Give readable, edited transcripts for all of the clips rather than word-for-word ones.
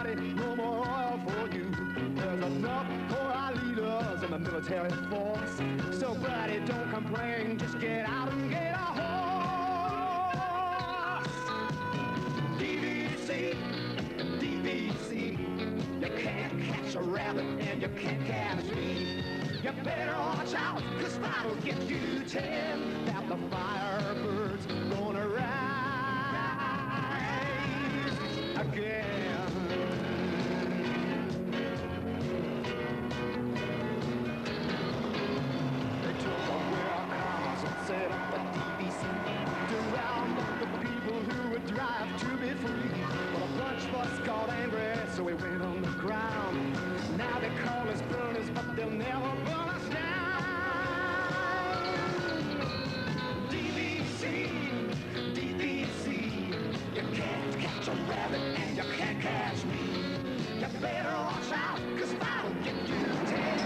nobody, no more oil for you. There's enough for our leaders in the military force. So buddy, don't complain, just get out and get a horse. DVC, DVC, you can't catch a rabbit and you can't catch me. You better watch out, cause that'll get you 10. That the Firebirds gonna rise again. They took away our cars and set up the DVC to round up the people who would drive to be free. But a bunch of us got angry, so we went underground. Now they call us burners, but they'll never burn us down. DVC, DVC, you can't catch a rabbit and you can't catch me. You better watch out, cause that'll get you 10.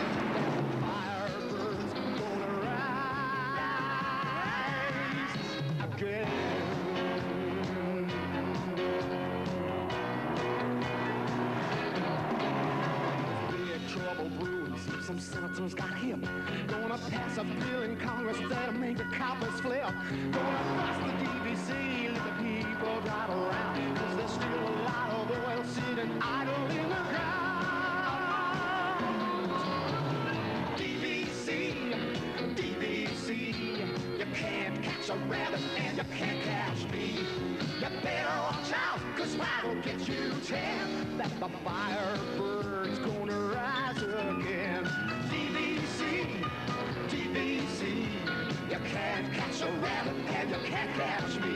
Firebirds gonna rise again. Trouble brewing, some senators got hip. Gonna pass a bill in Congress that'll make the coppers flip. Gonna bust the DVC, let the people drive around. Cause there's still a lot of oil sitting idle in the ground. DVC, DVC, you can't catch a rabbit and you can't catch me. You better watch out, cause that'll get you 10. That the Firebirds gonna rise again. DVC, DVC, you can't catch a rabbit and you can't catch me.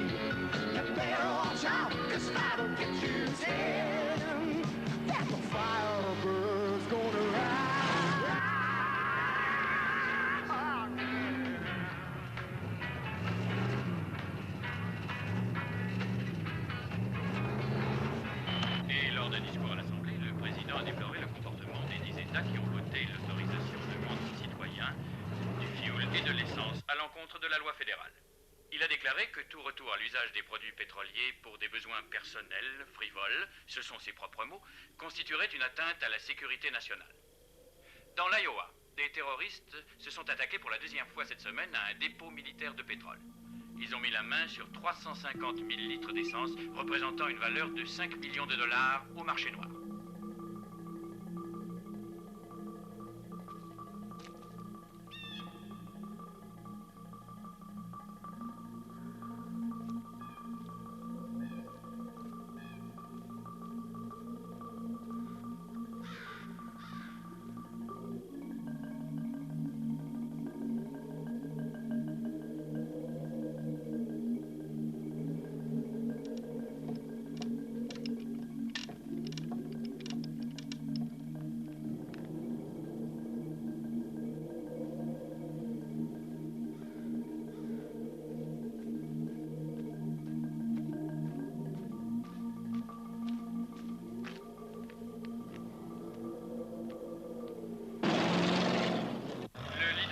You better watch out, cause that'll get you 10. That the Firebirds gonna rise. Et lors d'un discours à l'Assemblée, le président a déploré le comportement des 10 États qui ont voté l'autorisation de vente citoyen du fioul et de l'essence à l'encontre de la loi fédérale. Il a déclaré que tout retour à l'usage des produits pétroliers pour des besoins personnels, frivoles, ce sont ses propres mots, constituerait une atteinte à la sécurité nationale. Dans l'Iowa, des terroristes se sont attaqués pour la deuxième fois cette semaine à un dépôt militaire de pétrole. Ils ont mis la main sur 350 000 litres d'essence, représentant une valeur de 5 millions de dollars au marché noir.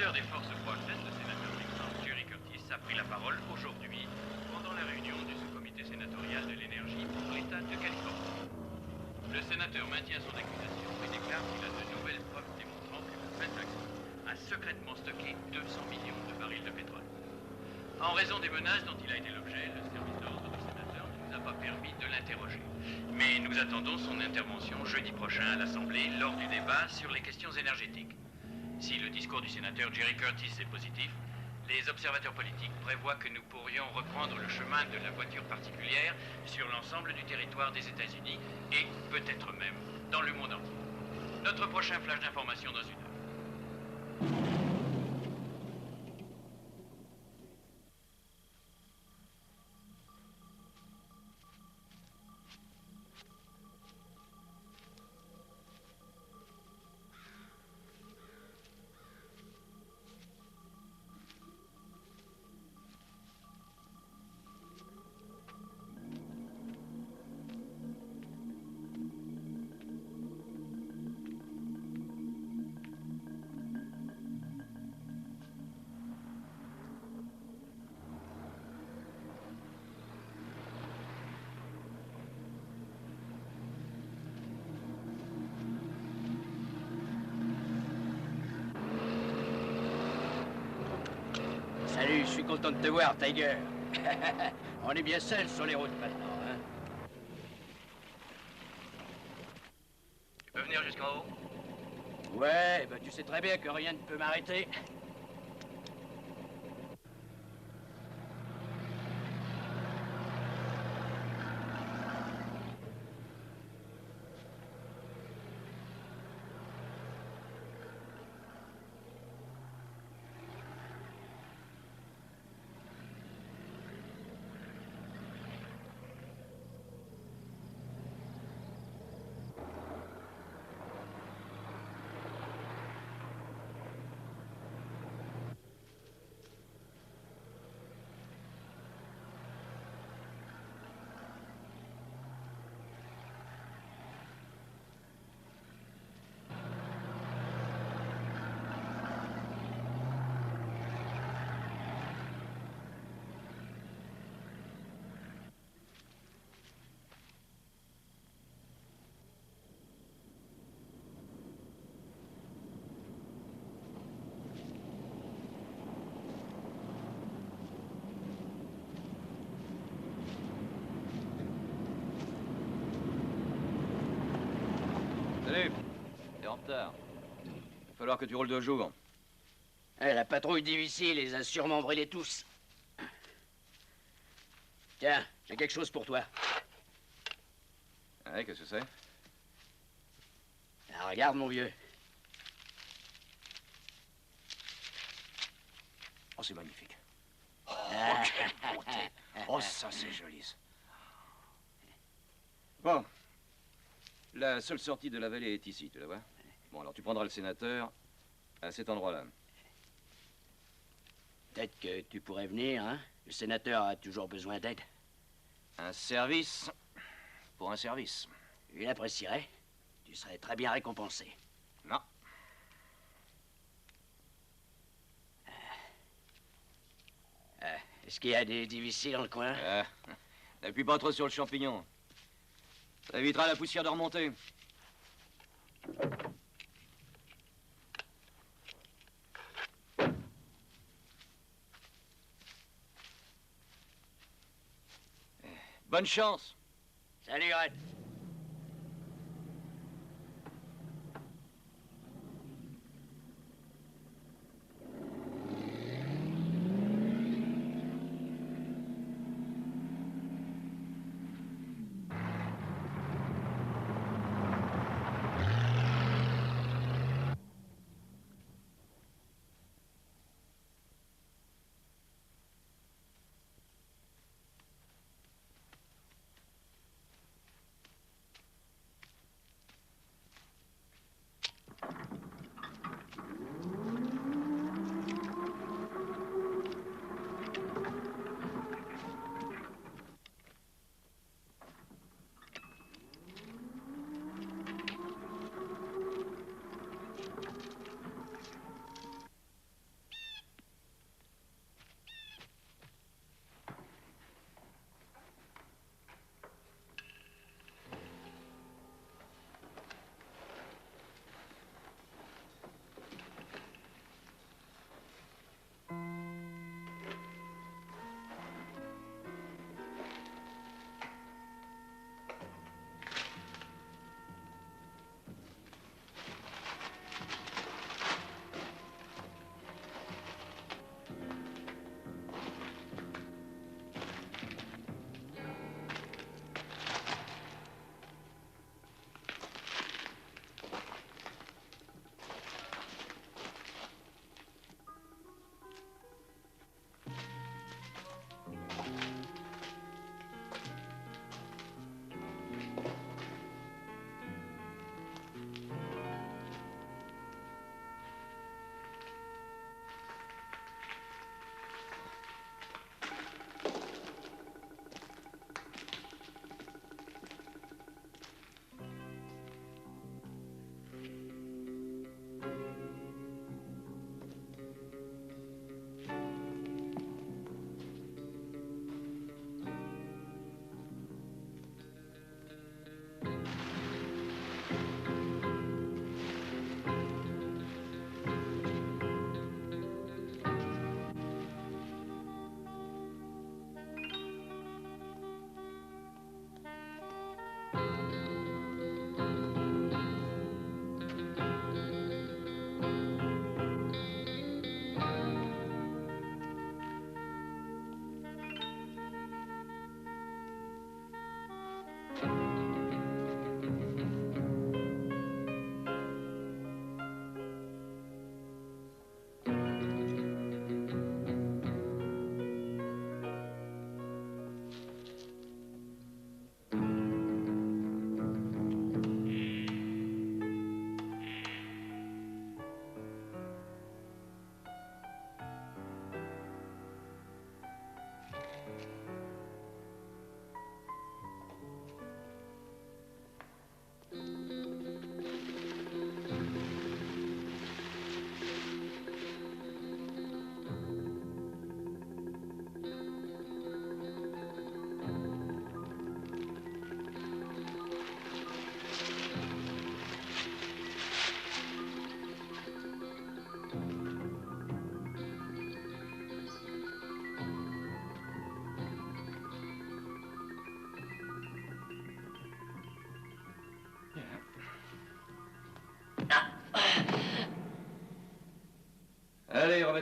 Des forces pro-Access, le sénateur Texas Jerry Curtis, a pris la parole aujourd'hui pendant la réunion du sous-comité sénatorial de l'énergie pour l'État de Californie. Le sénateur maintient son accusation et déclare qu'il a de nouvelles preuves démontrant que le Pentagone a secrètement stocké 200 millions de barils de pétrole. En raison des menaces dont il a été l'objet, le service d'ordre du sénateur ne nous a pas permis de l'interroger. Mais nous attendons son intervention jeudi prochain à l'Assemblée lors du débat sur les questions énergétiques. Si le discours du sénateur Jerry Curtis est positif, les observateurs politiques prévoient que nous pourrions reprendre le chemin de la voiture particulière sur l'ensemble du territoire des États-Unis et peut-être même dans le monde entier. Notre prochain flash d'information dans une heure. Salut, je suis content de te voir, Tiger. On est bien seul sur les routes maintenant, hein? Tu peux venir jusqu'en haut? Ouais, bah tu sais très bien que rien ne peut m'arrêter. Salut. T'es en retard. Il va falloir que tu roules 2 jours. La patrouille d'Ivy les a sûrement brûlés tous. Tiens, j'ai quelque chose pour toi. Ouais, qu'est-ce que c'est? Ah, regarde, mon vieux. Oh, c'est magnifique. Oh, quelle beauté. Oh, ça, c'est joli. Ça. Bon. La seule sortie de la vallée est ici, tu la vois? Bon, alors tu prendras le sénateur à cet endroit-là. Peut-être que tu pourrais venir, hein? Le sénateur a toujours besoin d'aide. Un service pour un service. Il apprécierait. Tu serais très bien récompensé. Non. Est-ce qu'il y a des difficiles dans le coin? N'appuie pas trop sur le champignon. Ça évitera la poussière de remonter. Bonne chance. Salut, Red.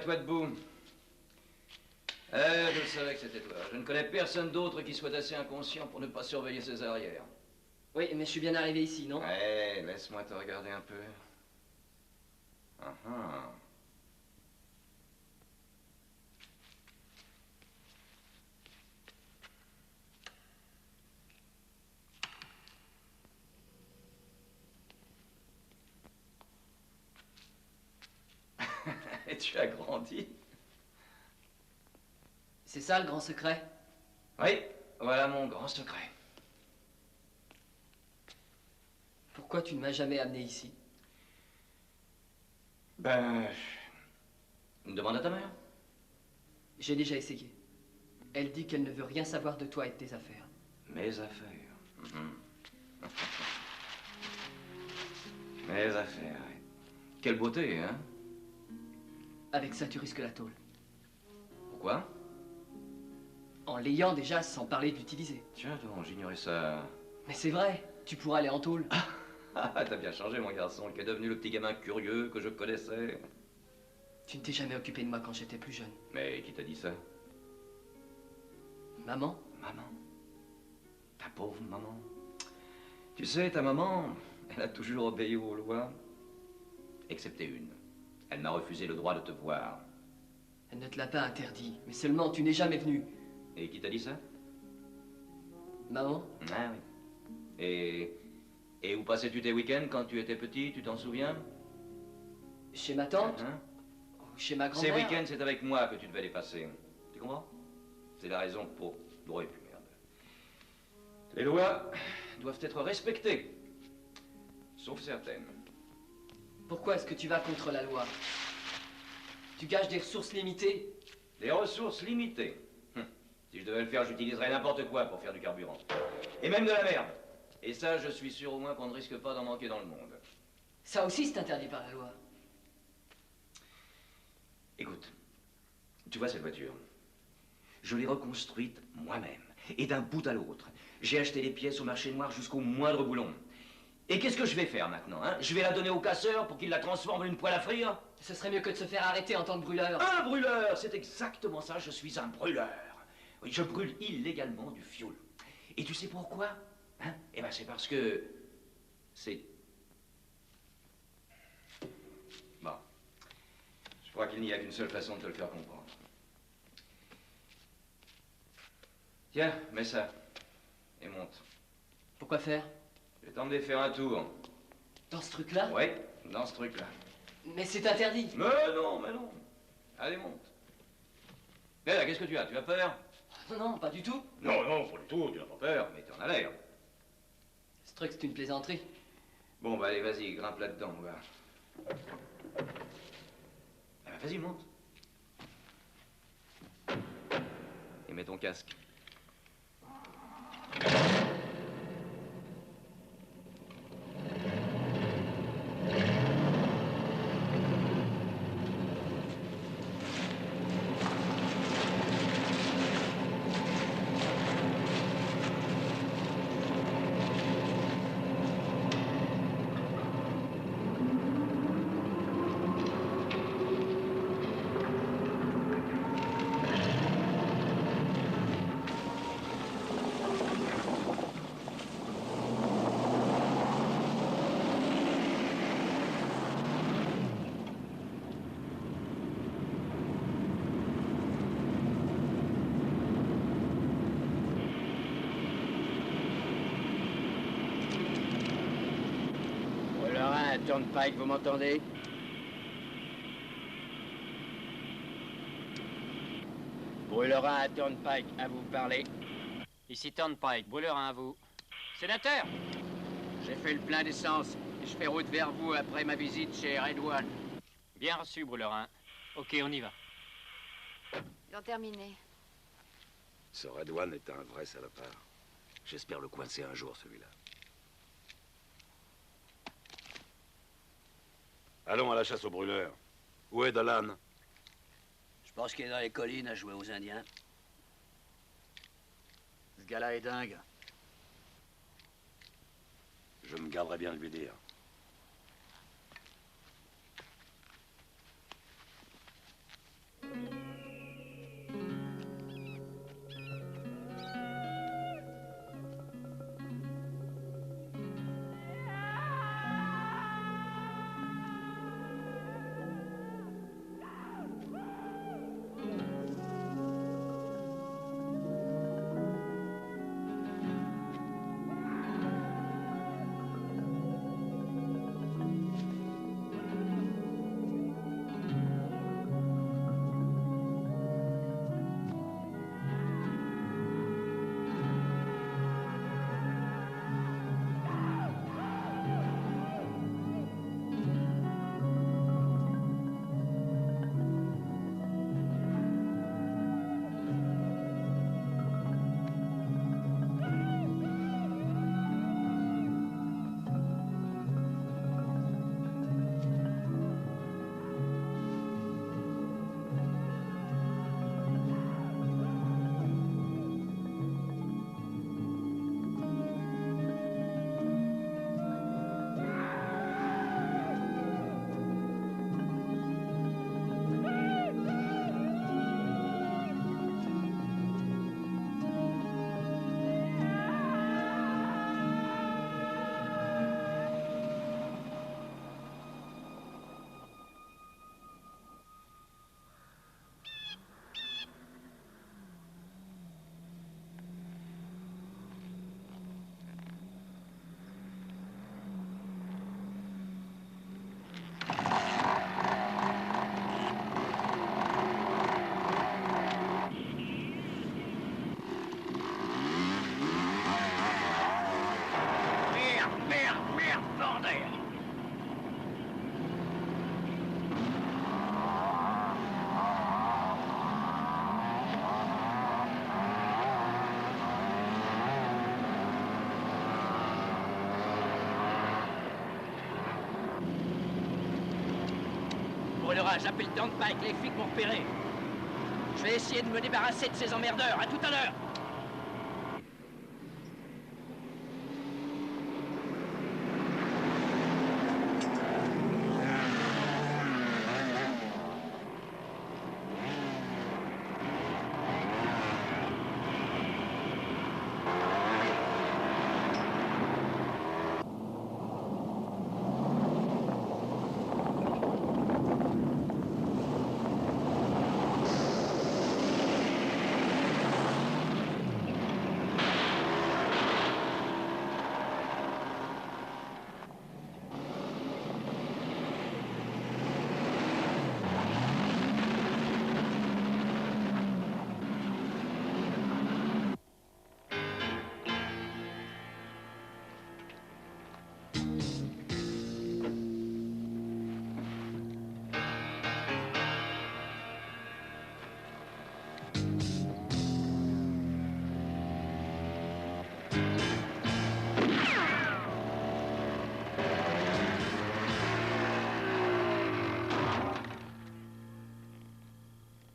Tiens-toi debout. Je savais que c'était toi. Je ne connais personne d'autre qui soit assez inconscient pour ne pas surveiller ses arrières. Oui, mais je suis bien arrivé ici, non? Ouais, laisse-moi te regarder un peu. Ah ah. Et tu as grandi? C'est ça le grand secret? Oui, voilà mon grand secret. Pourquoi tu ne m'as jamais amené ici? Ben... Demande à ta mère. J'ai déjà essayé. Elle dit qu'elle ne veut rien savoir de toi et de tes affaires. Mes affaires. Mes affaires, oui. Quelle beauté, hein? Avec ça, tu risques la tôle. Pourquoi? En l'ayant déjà, sans parler de l'utiliser. Tiens donc, j'ignorais ça. Mais c'est vrai, tu pourras aller en tôle. Ah, t'as bien changé, mon garçon, qui est devenu le petit gamin curieux que je connaissais. Tu ne t'es jamais occupé de moi quand j'étais plus jeune. Mais qui t'a dit ça? Maman? Maman. Ta pauvre maman. Tu sais, ta maman, elle a toujours obéi aux lois. Excepté une. Elle m'a refusé le droit de te voir. Elle ne te l'a pas interdit, mais seulement tu n'es jamais venu. Et qui t'a dit ça? Maman? Ah oui. Et où passais-tu tes week-ends quand tu étais petit, tu t'en souviens? Chez ma tante? Hein? Ou chez ma Ces grand-mère? week-ends, c'est avec moi que tu devais les passer. Tu comprends? C'est la raison pour... Bon, et puis merde. Les lois doivent être respectées. Sauf certaines. Pourquoi est-ce que tu vas contre la loi? Tu gages des ressources limitées? Des ressources limitées. Si je devais le faire, j'utiliserais n'importe quoi pour faire du carburant. Et même de la merde. Et ça, je suis sûr au moins qu'on ne risque pas d'en manquer dans le monde. Ça aussi, c'est interdit par la loi. Écoute, tu vois cette voiture? Je l'ai reconstruite moi-même. Et d'un bout à l'autre. J'ai acheté les pièces au marché noir jusqu'au moindre boulon. Et qu'est-ce que je vais faire maintenant, hein? Je vais la donner au casseur pour qu'il la transforme en une poêle à frire? Ce serait mieux que de se faire arrêter en tant que brûleur. Un brûleur! C'est exactement ça, je suis un brûleur. Oui, je brûle illégalement du fioul. Et tu sais pourquoi? Hein? Eh ben c'est parce que... c'est... Bon. Je crois qu'il n'y a qu'une seule façon de te le faire comprendre. Tiens, mets ça. Et monte. Pourquoi faire? Je vais t'emmener faire un tour. Dans ce truc-là? Oui, dans ce truc-là. Mais c'est interdit. Mais non, mais non. Allez, monte. Mais là, qu'est-ce que tu as? Tu as peur? Non, non, pas du tout. Non, non, pas du tout, tu n'as pas peur, mais tu en as l'air. Ce truc, c'est une plaisanterie. Bon, bah allez, vas-y, grimpe là-dedans, on va. Ah, bah, vas-y, monte. Et mets ton casque. Turnpike, vous m'entendez? Brûlera à Turnpike, à vous parler. Ici Turnpike, brûleur à vous. Sénateur! J'ai fait le plein d'essence et je fais route vers vous après ma visite chez Red One. Bien reçu, brûleur 1. Ok, on y va. Ils ont terminé. Ce Red One est un vrai salopard. J'espère le coincer un jour, celui-là. Allons à la chasse aux brûleurs. Où est Dolan? Je pense qu'il est dans les collines à jouer aux Indiens. Ce gars-là est dingue. Je me garderai bien de lui dire. Brûlera, j'appelle Turnpike, les flics m'ont repéré. Je vais essayer de me débarrasser de ces emmerdeurs. À tout à l'heure.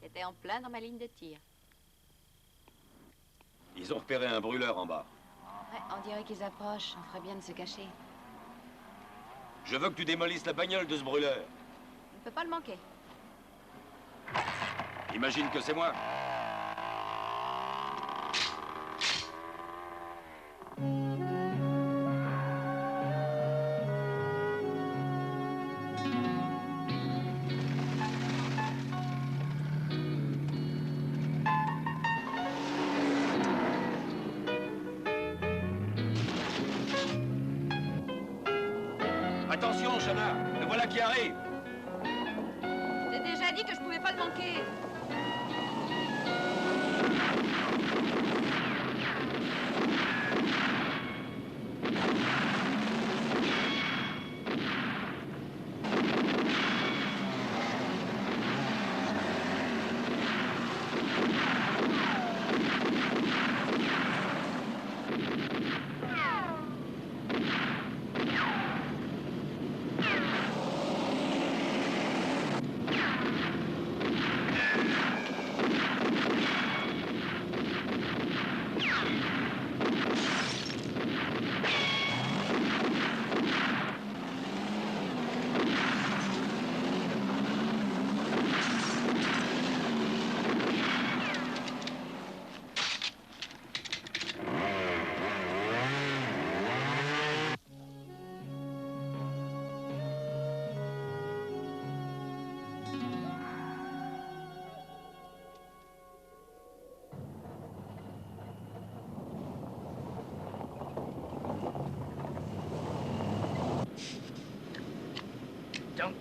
T'étais en plein dans ma ligne de tir. Ils ont repéré un brûleur en bas. Ouais, on dirait qu'ils approchent. On ferait bien de se cacher. Je veux que tu démolisses la bagnole de ce brûleur. On ne peut pas le manquer. Imagine que c'est moi. Attention, Shana, le voilà qui arrive. Je t'ai déjà dit que je pouvais pas le manquer.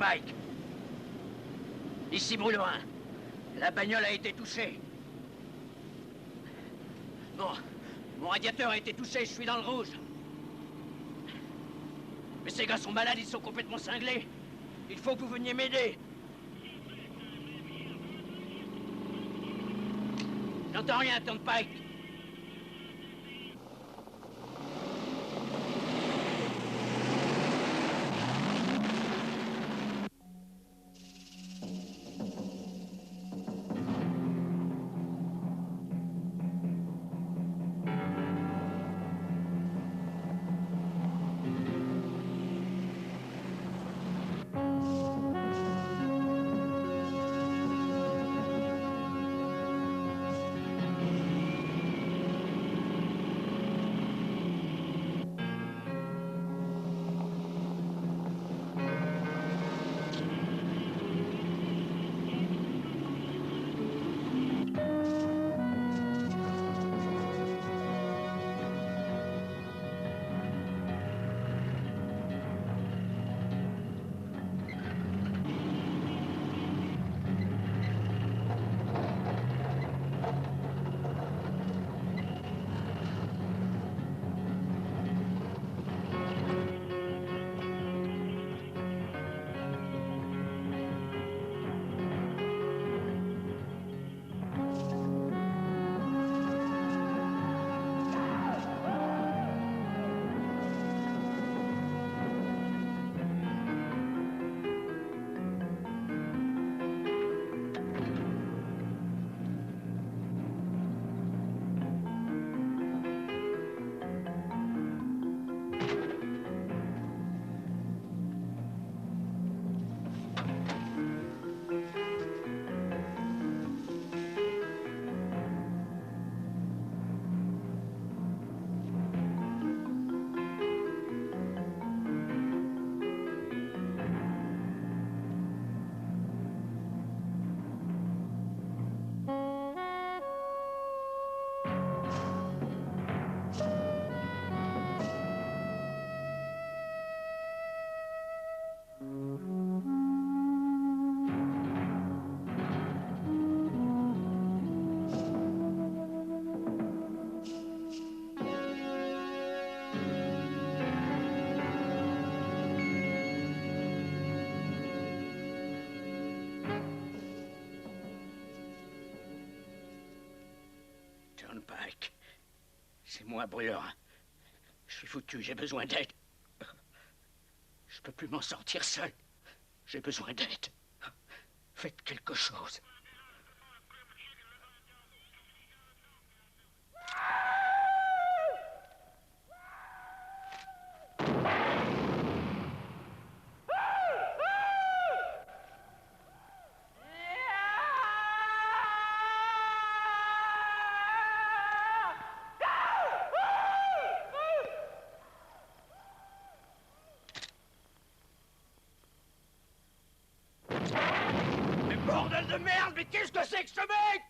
Pike. Ici Brûlerin. La bagnole a été touchée. Bon, mon radiateur a été touché, je suis dans le rouge. Mais ces gars sont malades, ils sont complètement cinglés. Il faut que vous veniez m'aider. J'entends rien, Turnpike. Turnpike. C'est moi, Brûlerin. Je suis foutu, j'ai besoin d'aide. Je peux plus m'en sortir seul. J'ai besoin d'aide. Faites quelque chose. Bordel de merde, mais qu'est-ce que c'est que ce mec?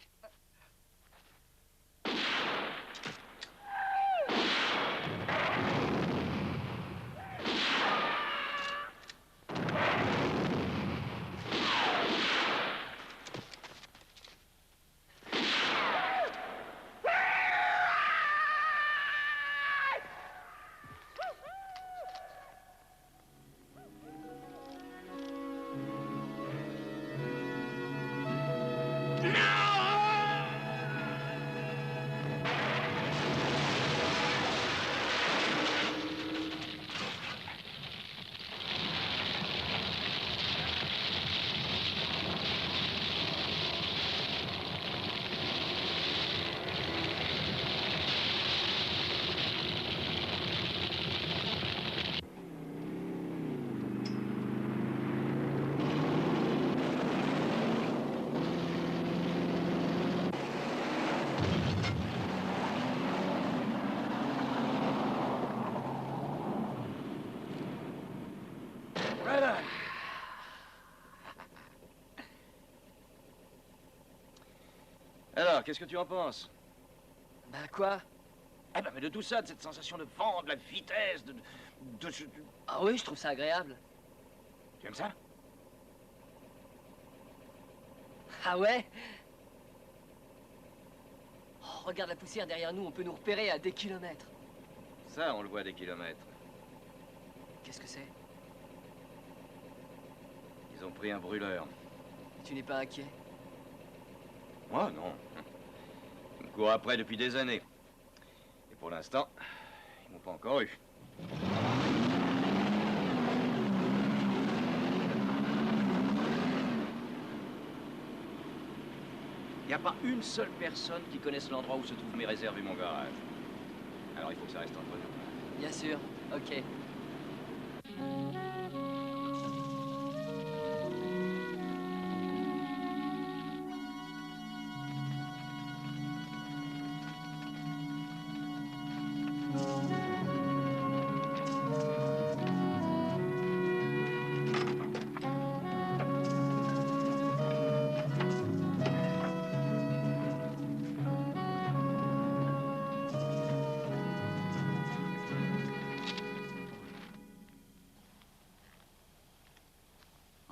Alors, qu'est-ce que tu en penses? Bah quoi? Eh ben, mais de tout ça, de cette sensation de vent, de la vitesse, Ah oui, je trouve ça agréable. Tu aimes ça? Ah ouais? Oh, regarde la poussière derrière nous, on peut nous repérer à des kilomètres. Ça, on le voit à des kilomètres. Qu'est-ce que c'est? Ils ont pris un brûleur. Tu n'es pas inquiet? Moi, non. Ils me courent après depuis des années. Et pour l'instant, ils m'ont pas encore eu. Il n'y a pas une seule personne qui connaisse l'endroit où se trouvent mes réserves et mon garage. Alors il faut que ça reste entre nous. Bien sûr, ok.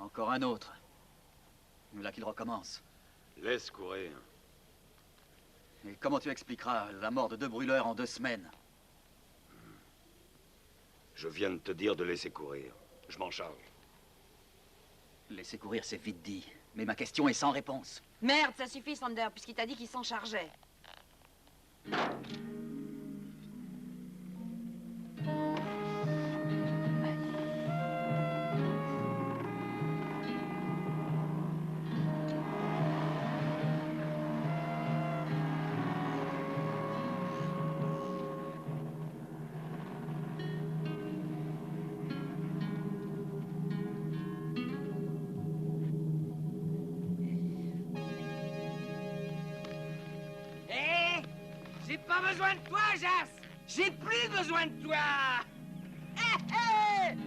Encore un autre. Là qu'il recommence. Laisse courir. Et comment tu expliqueras la mort de 2 brûleurs en 2 semaines? Je viens de te dire de laisser courir. Je m'en charge. Laisser courir, c'est vite dit. Mais ma question est sans réponse. Merde, ça suffit, Sander, puisqu'il t'a dit qu'il s'en chargeait. J'ai pas besoin de toi, Jas! J'ai plus besoin de toi! Hé, hé!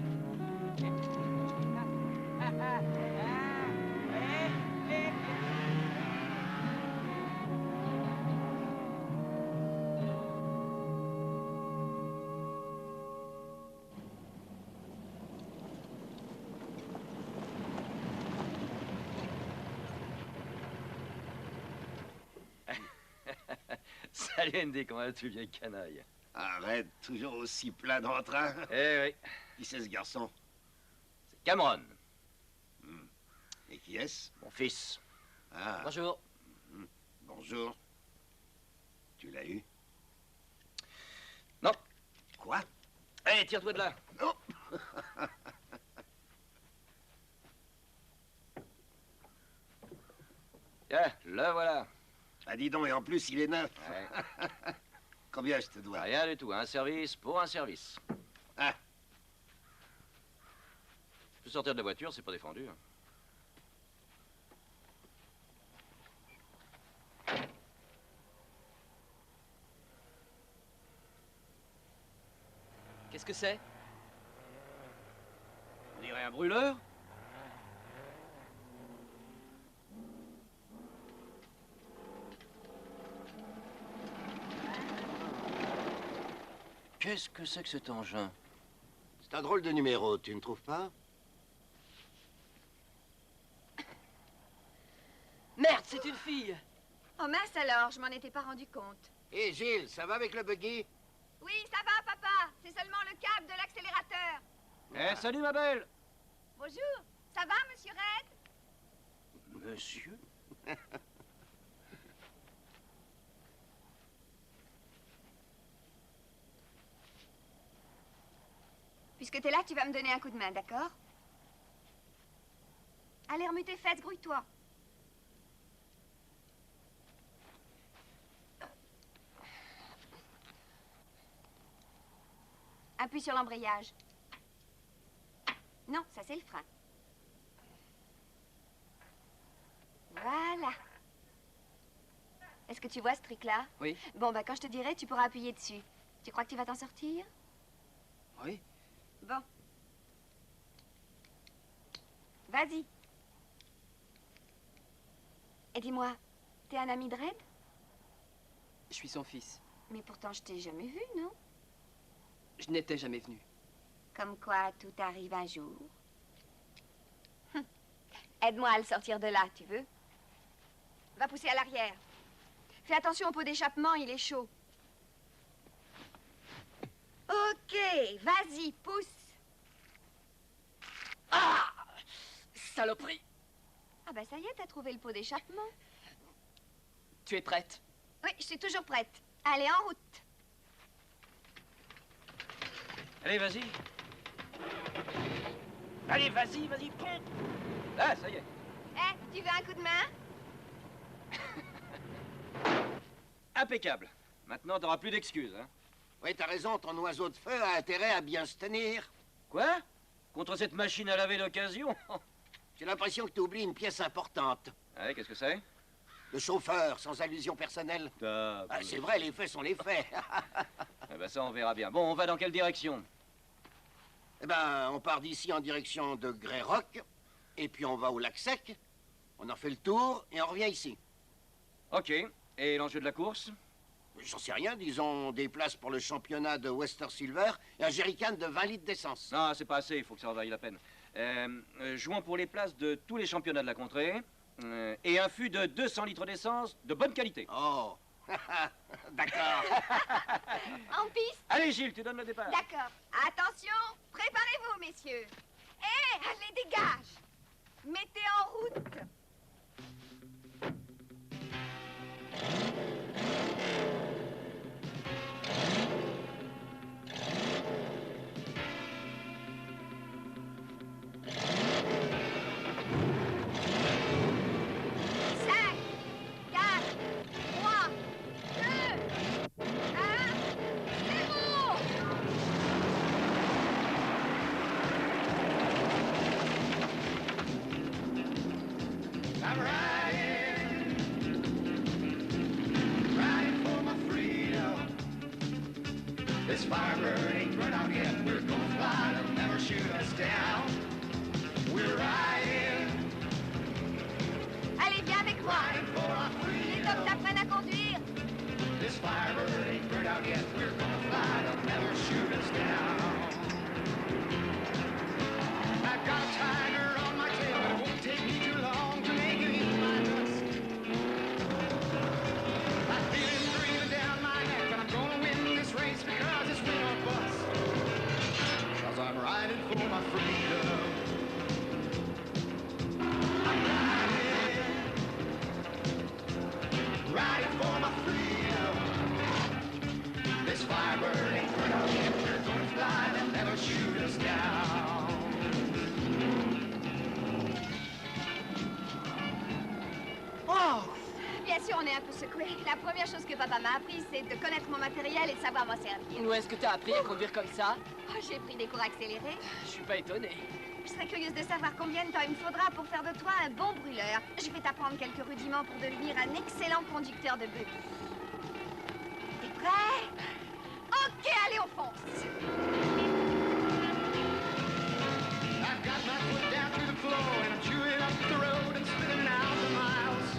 Salut Andy, comment vas-tu, vieille canaille? Arrête, toujours aussi plein d'entrain. Eh oui. Qui c'est ce garçon? C'est Cameron. Et qui est-ce? Mon fils. Ah. Bonjour. Bonjour. Tu l'as eu? Non. Quoi? Allez, tire-toi de là. Non. Tiens, le voilà. Ah, dis donc, et en plus, il est neuf. Ouais. Combien je te dois? Rien du tout, un service pour un service. Ah. Tu peux sortir de la voiture, c'est pas défendu. Qu'est-ce que c'est? On dirait un brûleur. Qu'est-ce que c'est que cet engin? C'est un drôle de numéro, tu ne trouves pas? Merde, c'est une fille! Oh mince alors, je m'en étais pas rendu compte. Hé, Gilles, ça va avec le buggy? Oui, ça va, papa. C'est seulement le câble de l'accélérateur. Eh, salut ma belle! Bonjour. Ça va, monsieur Red? Monsieur? Puisque t'es là, tu vas me donner un coup de main, d'accord? Allez, remue tes fesses, grouille-toi. Appuie sur l'embrayage. Non, ça c'est le frein. Voilà. Est-ce que tu vois ce truc-là? Oui. Bon, bah quand je te dirai, tu pourras appuyer dessus. Tu crois que tu vas t'en sortir? Oui. Bon. Vas-y. Et dis-moi, t'es un ami de Red? Je suis son fils. Mais pourtant, je t'ai jamais vu, non? Je n'étais jamais venu. Comme quoi, tout arrive un jour. Aide-moi à le sortir de là, tu veux? Va pousser à l'arrière. Fais attention au pot d'échappement, il est chaud. Ok, vas-y, pousse. Ah! Saloperie! Ah bah ça y est, t'as trouvé le pot d'échappement. Tu es prête? Oui, je suis toujours prête. Allez, en route. Allez, vas-y. Allez, vas-y, vas-y, pompe. Ah, ça y est. Tu veux un coup de main? Impeccable. Maintenant, t'auras plus d'excuses, hein. Oui, t'as raison, ton oiseau de feu a intérêt à bien se tenir. Quoi? Contre cette machine à laver d'occasion? J'ai l'impression que tu oublies une pièce importante. Ouais, qu'est-ce que c'est? Le chauffeur, sans allusion personnelle. C'est vrai, les faits sont les faits. Eh ben ça, on verra bien. Bon, on va dans quelle direction? Eh ben, on part d'ici en direction de Greyrock, et puis on va au lac sec, on en fait le tour, et on revient ici. Ok. Et l'enjeu de la course? J'en sais rien, disons des places pour le championnat de Wester Silver et un jerrycan de 20 litres d'essence. Non, c'est pas assez, il faut que ça en vaille la peine. Jouons pour les places de tous les championnats de la contrée, et un fût de 200 litres d'essence de bonne qualité. Oh, d'accord. En piste? Allez, Gilles, tu donnes le départ. D'accord. Attention, préparez-vous, messieurs. Allez, dégage. Mettez en route. I'm riding for my freedom. This firebird ain't run out yet. We're gonna fly, they'll never shoot us down. We're riding. Allez, viens avec moi. Il est temps que t'apprennes à conduire. This firebird ain't burned out yet. We're gonna fly, they'll never shoot us down. I've got a tiger on my tail, but it won't take me too long to make it eat my dust. I feel it breathing down my neck, but I'm gonna win this race because it's win or bust. 'Cause I'm riding for my freedom. I'm riding for my freedom. This firebird ain't burned out yet. We're gonna fly, they'll never shoot us down. Oh! Bien sûr, on est un peu secoué. La première chose que papa m'a appris, c'est de connaître mon matériel et de savoir m'en servir. Où est-ce que t'as appris à conduire comme ça? Oh, j'ai pris des cours accélérés. Je suis pas étonné. Je serais curieuse de savoir combien de temps il me faudra pour faire de toi un bon brûleur. Je vais t'apprendre quelques rudiments pour devenir un excellent conducteur de buggy. T'es prêt? Ok, allez, on fonce. I've got my foot down to the floor and I'm chewing up the road and spinning out the miles.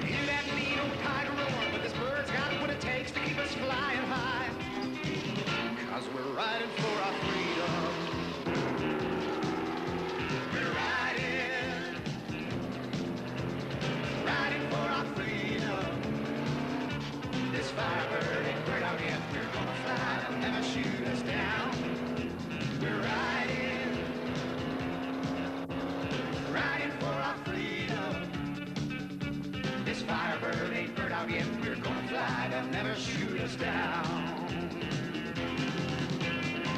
Hear that mean old tiger roar, but this bird's got what it takes to keep us flying high. 'Cause we're riding for our freedom. We're riding for our freedom. This firebird ain't burned out yet. We're gonna fly, they'll never shoot us down. We're riding for our freedom. This firebird ain't burned out yet. We're gonna fly, they'll never shoot us down.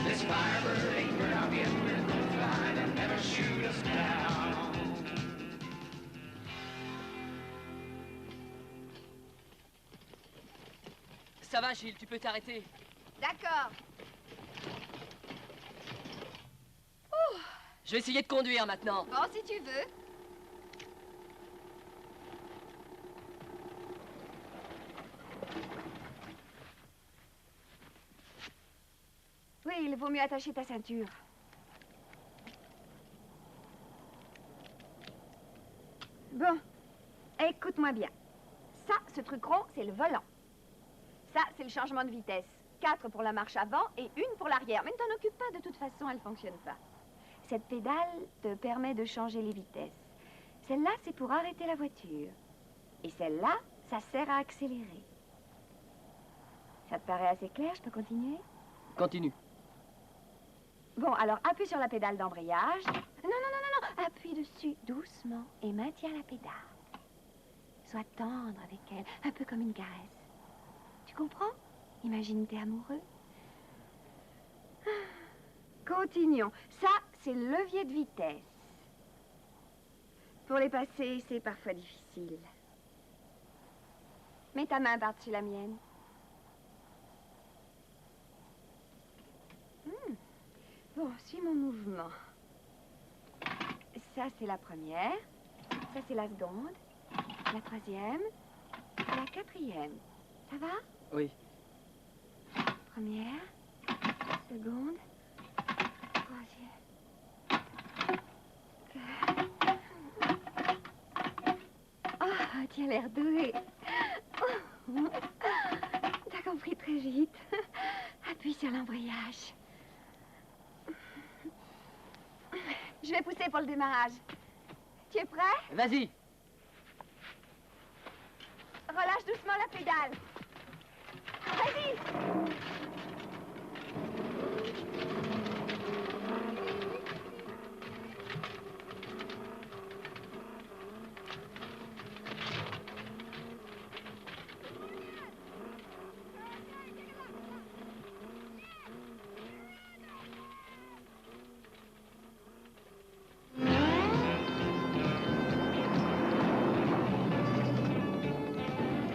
This firebird ain't burned out yet. We're gonna fly, they'll never shoot us down. Ça va, Gilles, tu peux t'arrêter. D'accord. Je vais essayer de conduire maintenant. Bon, si tu veux. Oui, il vaut mieux attacher ta ceinture. Bon, écoute-moi bien. Ça, ce truc rond, c'est le volant. Ça, c'est le changement de vitesse. 4 pour la marche avant et 1 pour l'arrière. Mais ne t'en occupe pas, de toute façon, elle ne fonctionne pas. Cette pédale te permet de changer les vitesses. celle-là, c'est pour arrêter la voiture. Et celle-là, ça sert à accélérer. Ça te paraît assez clair? Je peux continuer? Continue. Bon, alors appuie sur la pédale d'embrayage. Non, non, non, non, non. Appuie dessus doucement et maintiens la pédale. Sois tendre avec elle, un peu comme une caresse. Tu comprends? Imagine que t'es amoureux. Continuons. Ça, c'est le levier de vitesse. Pour les passer, c'est parfois difficile. Mets ta main par-dessus la mienne. Bon, suis mon mouvement. Ça, c'est la première. Ça, c'est la seconde. La troisième. Et la quatrième. Ça va? Oui. Première. Seconde. Troisième. Oh, tu as l'air doué. Oh. T'as compris très vite. Appuie sur l'embrayage. Je vais pousser pour le démarrage. Tu es prêt? Vas-y. Relâche doucement la pédale. Vas-y.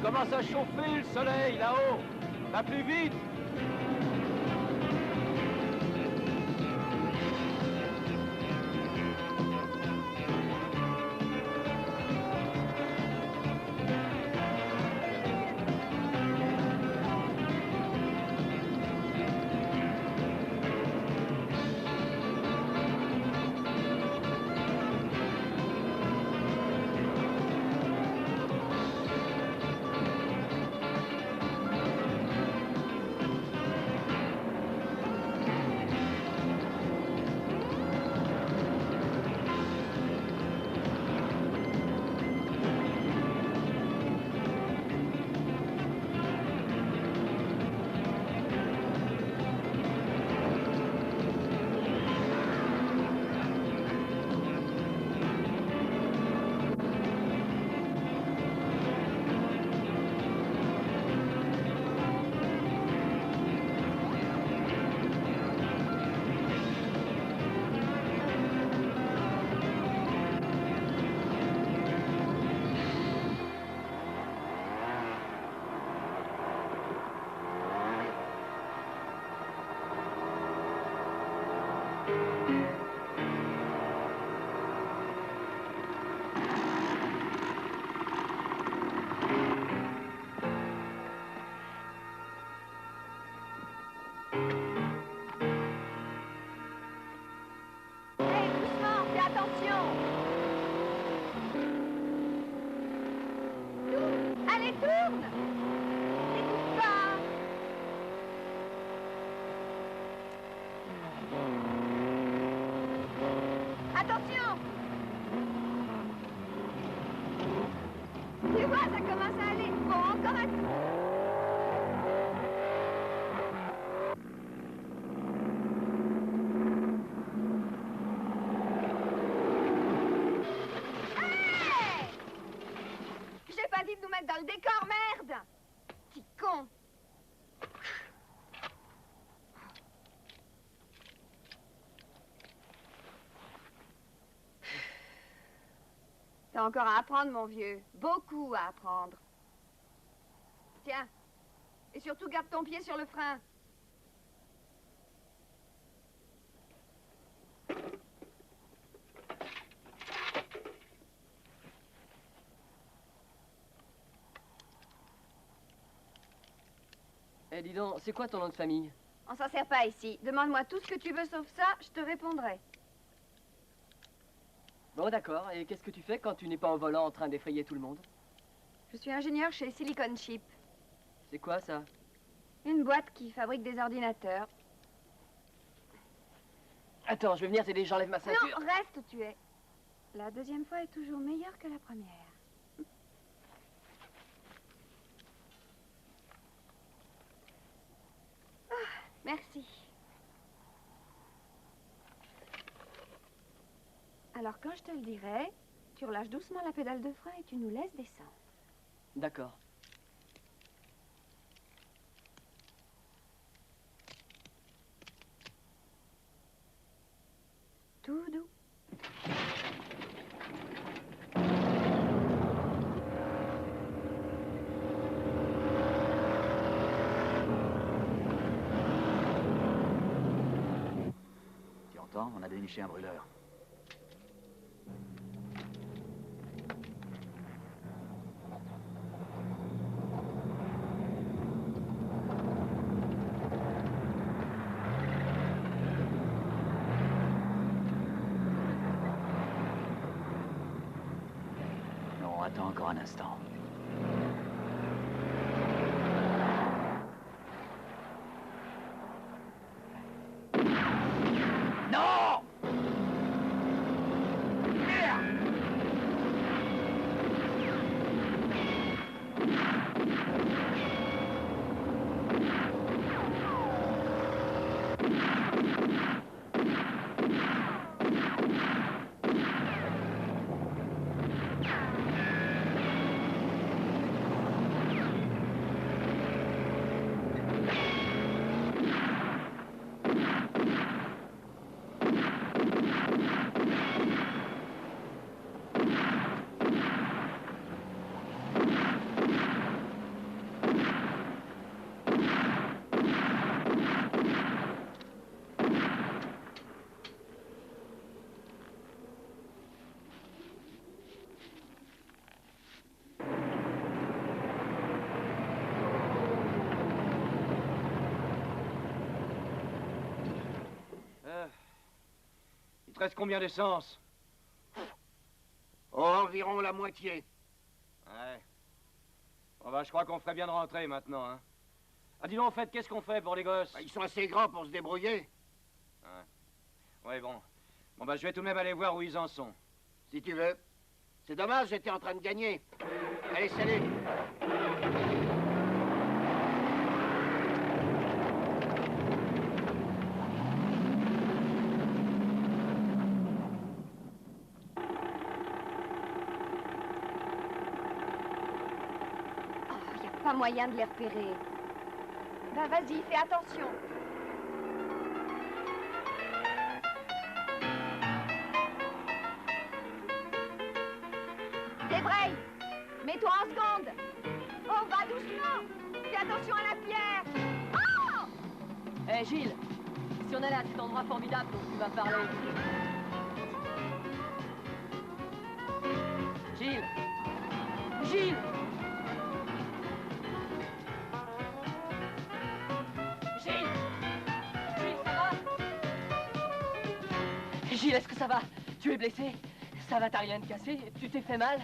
Commence à chauffer le soleil là-haut. Va plus vite. Allez, tourne! N'écoute pas! Attention! Tu vois, ça commence à aller. Bon, encore un coup. J'ai pas dit de nous mettre dans le décor, merde! Petit con! T'as encore à apprendre, mon vieux. Beaucoup à apprendre. Tiens. Et surtout, garde ton pied sur le frein. Eh, dis donc, c'est quoi ton nom de famille? On s'en sert pas ici. Demande-moi tout ce que tu veux sauf ça, je te répondrai. Bon, d'accord. Et qu'est-ce que tu fais quand tu n'es pas au volant en train d'effrayer tout le monde? Je suis ingénieur chez Silicon Chip. C'est quoi, ça? Une boîte qui fabrique des ordinateurs. Attends, je vais venir t'aider, j'enlève ma ceinture. Non, reste où tu es. La deuxième fois est toujours meilleure que la première. Ah, merci. Alors, quand je te le dirai, tu relâches doucement la pédale de frein et tu nous laisses descendre. D'accord. Tout doux. Tu entends? On a déniché un brûleur. Non, attends encore un instant. Non! Il te reste combien d'essence? Oh, environ la moitié. Ouais. Bon bah, je crois qu'on ferait bien de rentrer maintenant, hein. Ah, dis donc, en fait, qu'est-ce qu'on fait pour les gosses? Bah, ils sont assez grands pour se débrouiller. Ouais, bon. Bon bah, je vais tout de même aller voir où ils en sont. Si tu veux. C'est dommage, j'étais en train de gagner. Allez, salut. Pas moyen de les repérer. Ben vas-y, fais attention. Débraye. Mets-toi en seconde. Oh, va doucement. Fais attention à la pierre. Oh! Hé, Gilles, si on allait à cet endroit formidable dont tu m'as parlé. Gilles! Gilles! Gilles! Gilles, ça va? Gilles, est-ce que ça va? Tu es blessé? Ça va, t'as rien de cassé? Tu t'es fait mal?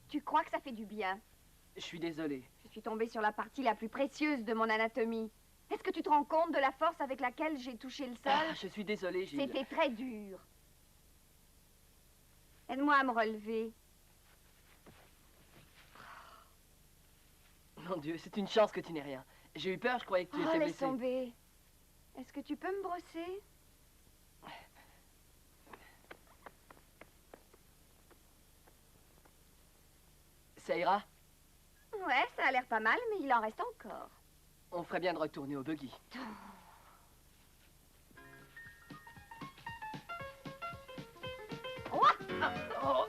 Tu crois que ça fait du bien? Je suis désolé. Je suis tombée sur la partie la plus précieuse de mon anatomie. Est-ce que tu te rends compte de la force avec laquelle j'ai touché le sol? Ah, je suis désolé, Gilles. C'était très dur. Aide-moi à me relever. Mon Dieu, c'est une chance que tu n'aies rien. J'ai eu peur, je croyais que tu étais laisse blessé. tomber. Est-ce que tu peux me brosser? Ça ira? Ouais, ça a l'air pas mal, mais il en reste encore. On ferait bien de retourner au buggy. Oh! Oh!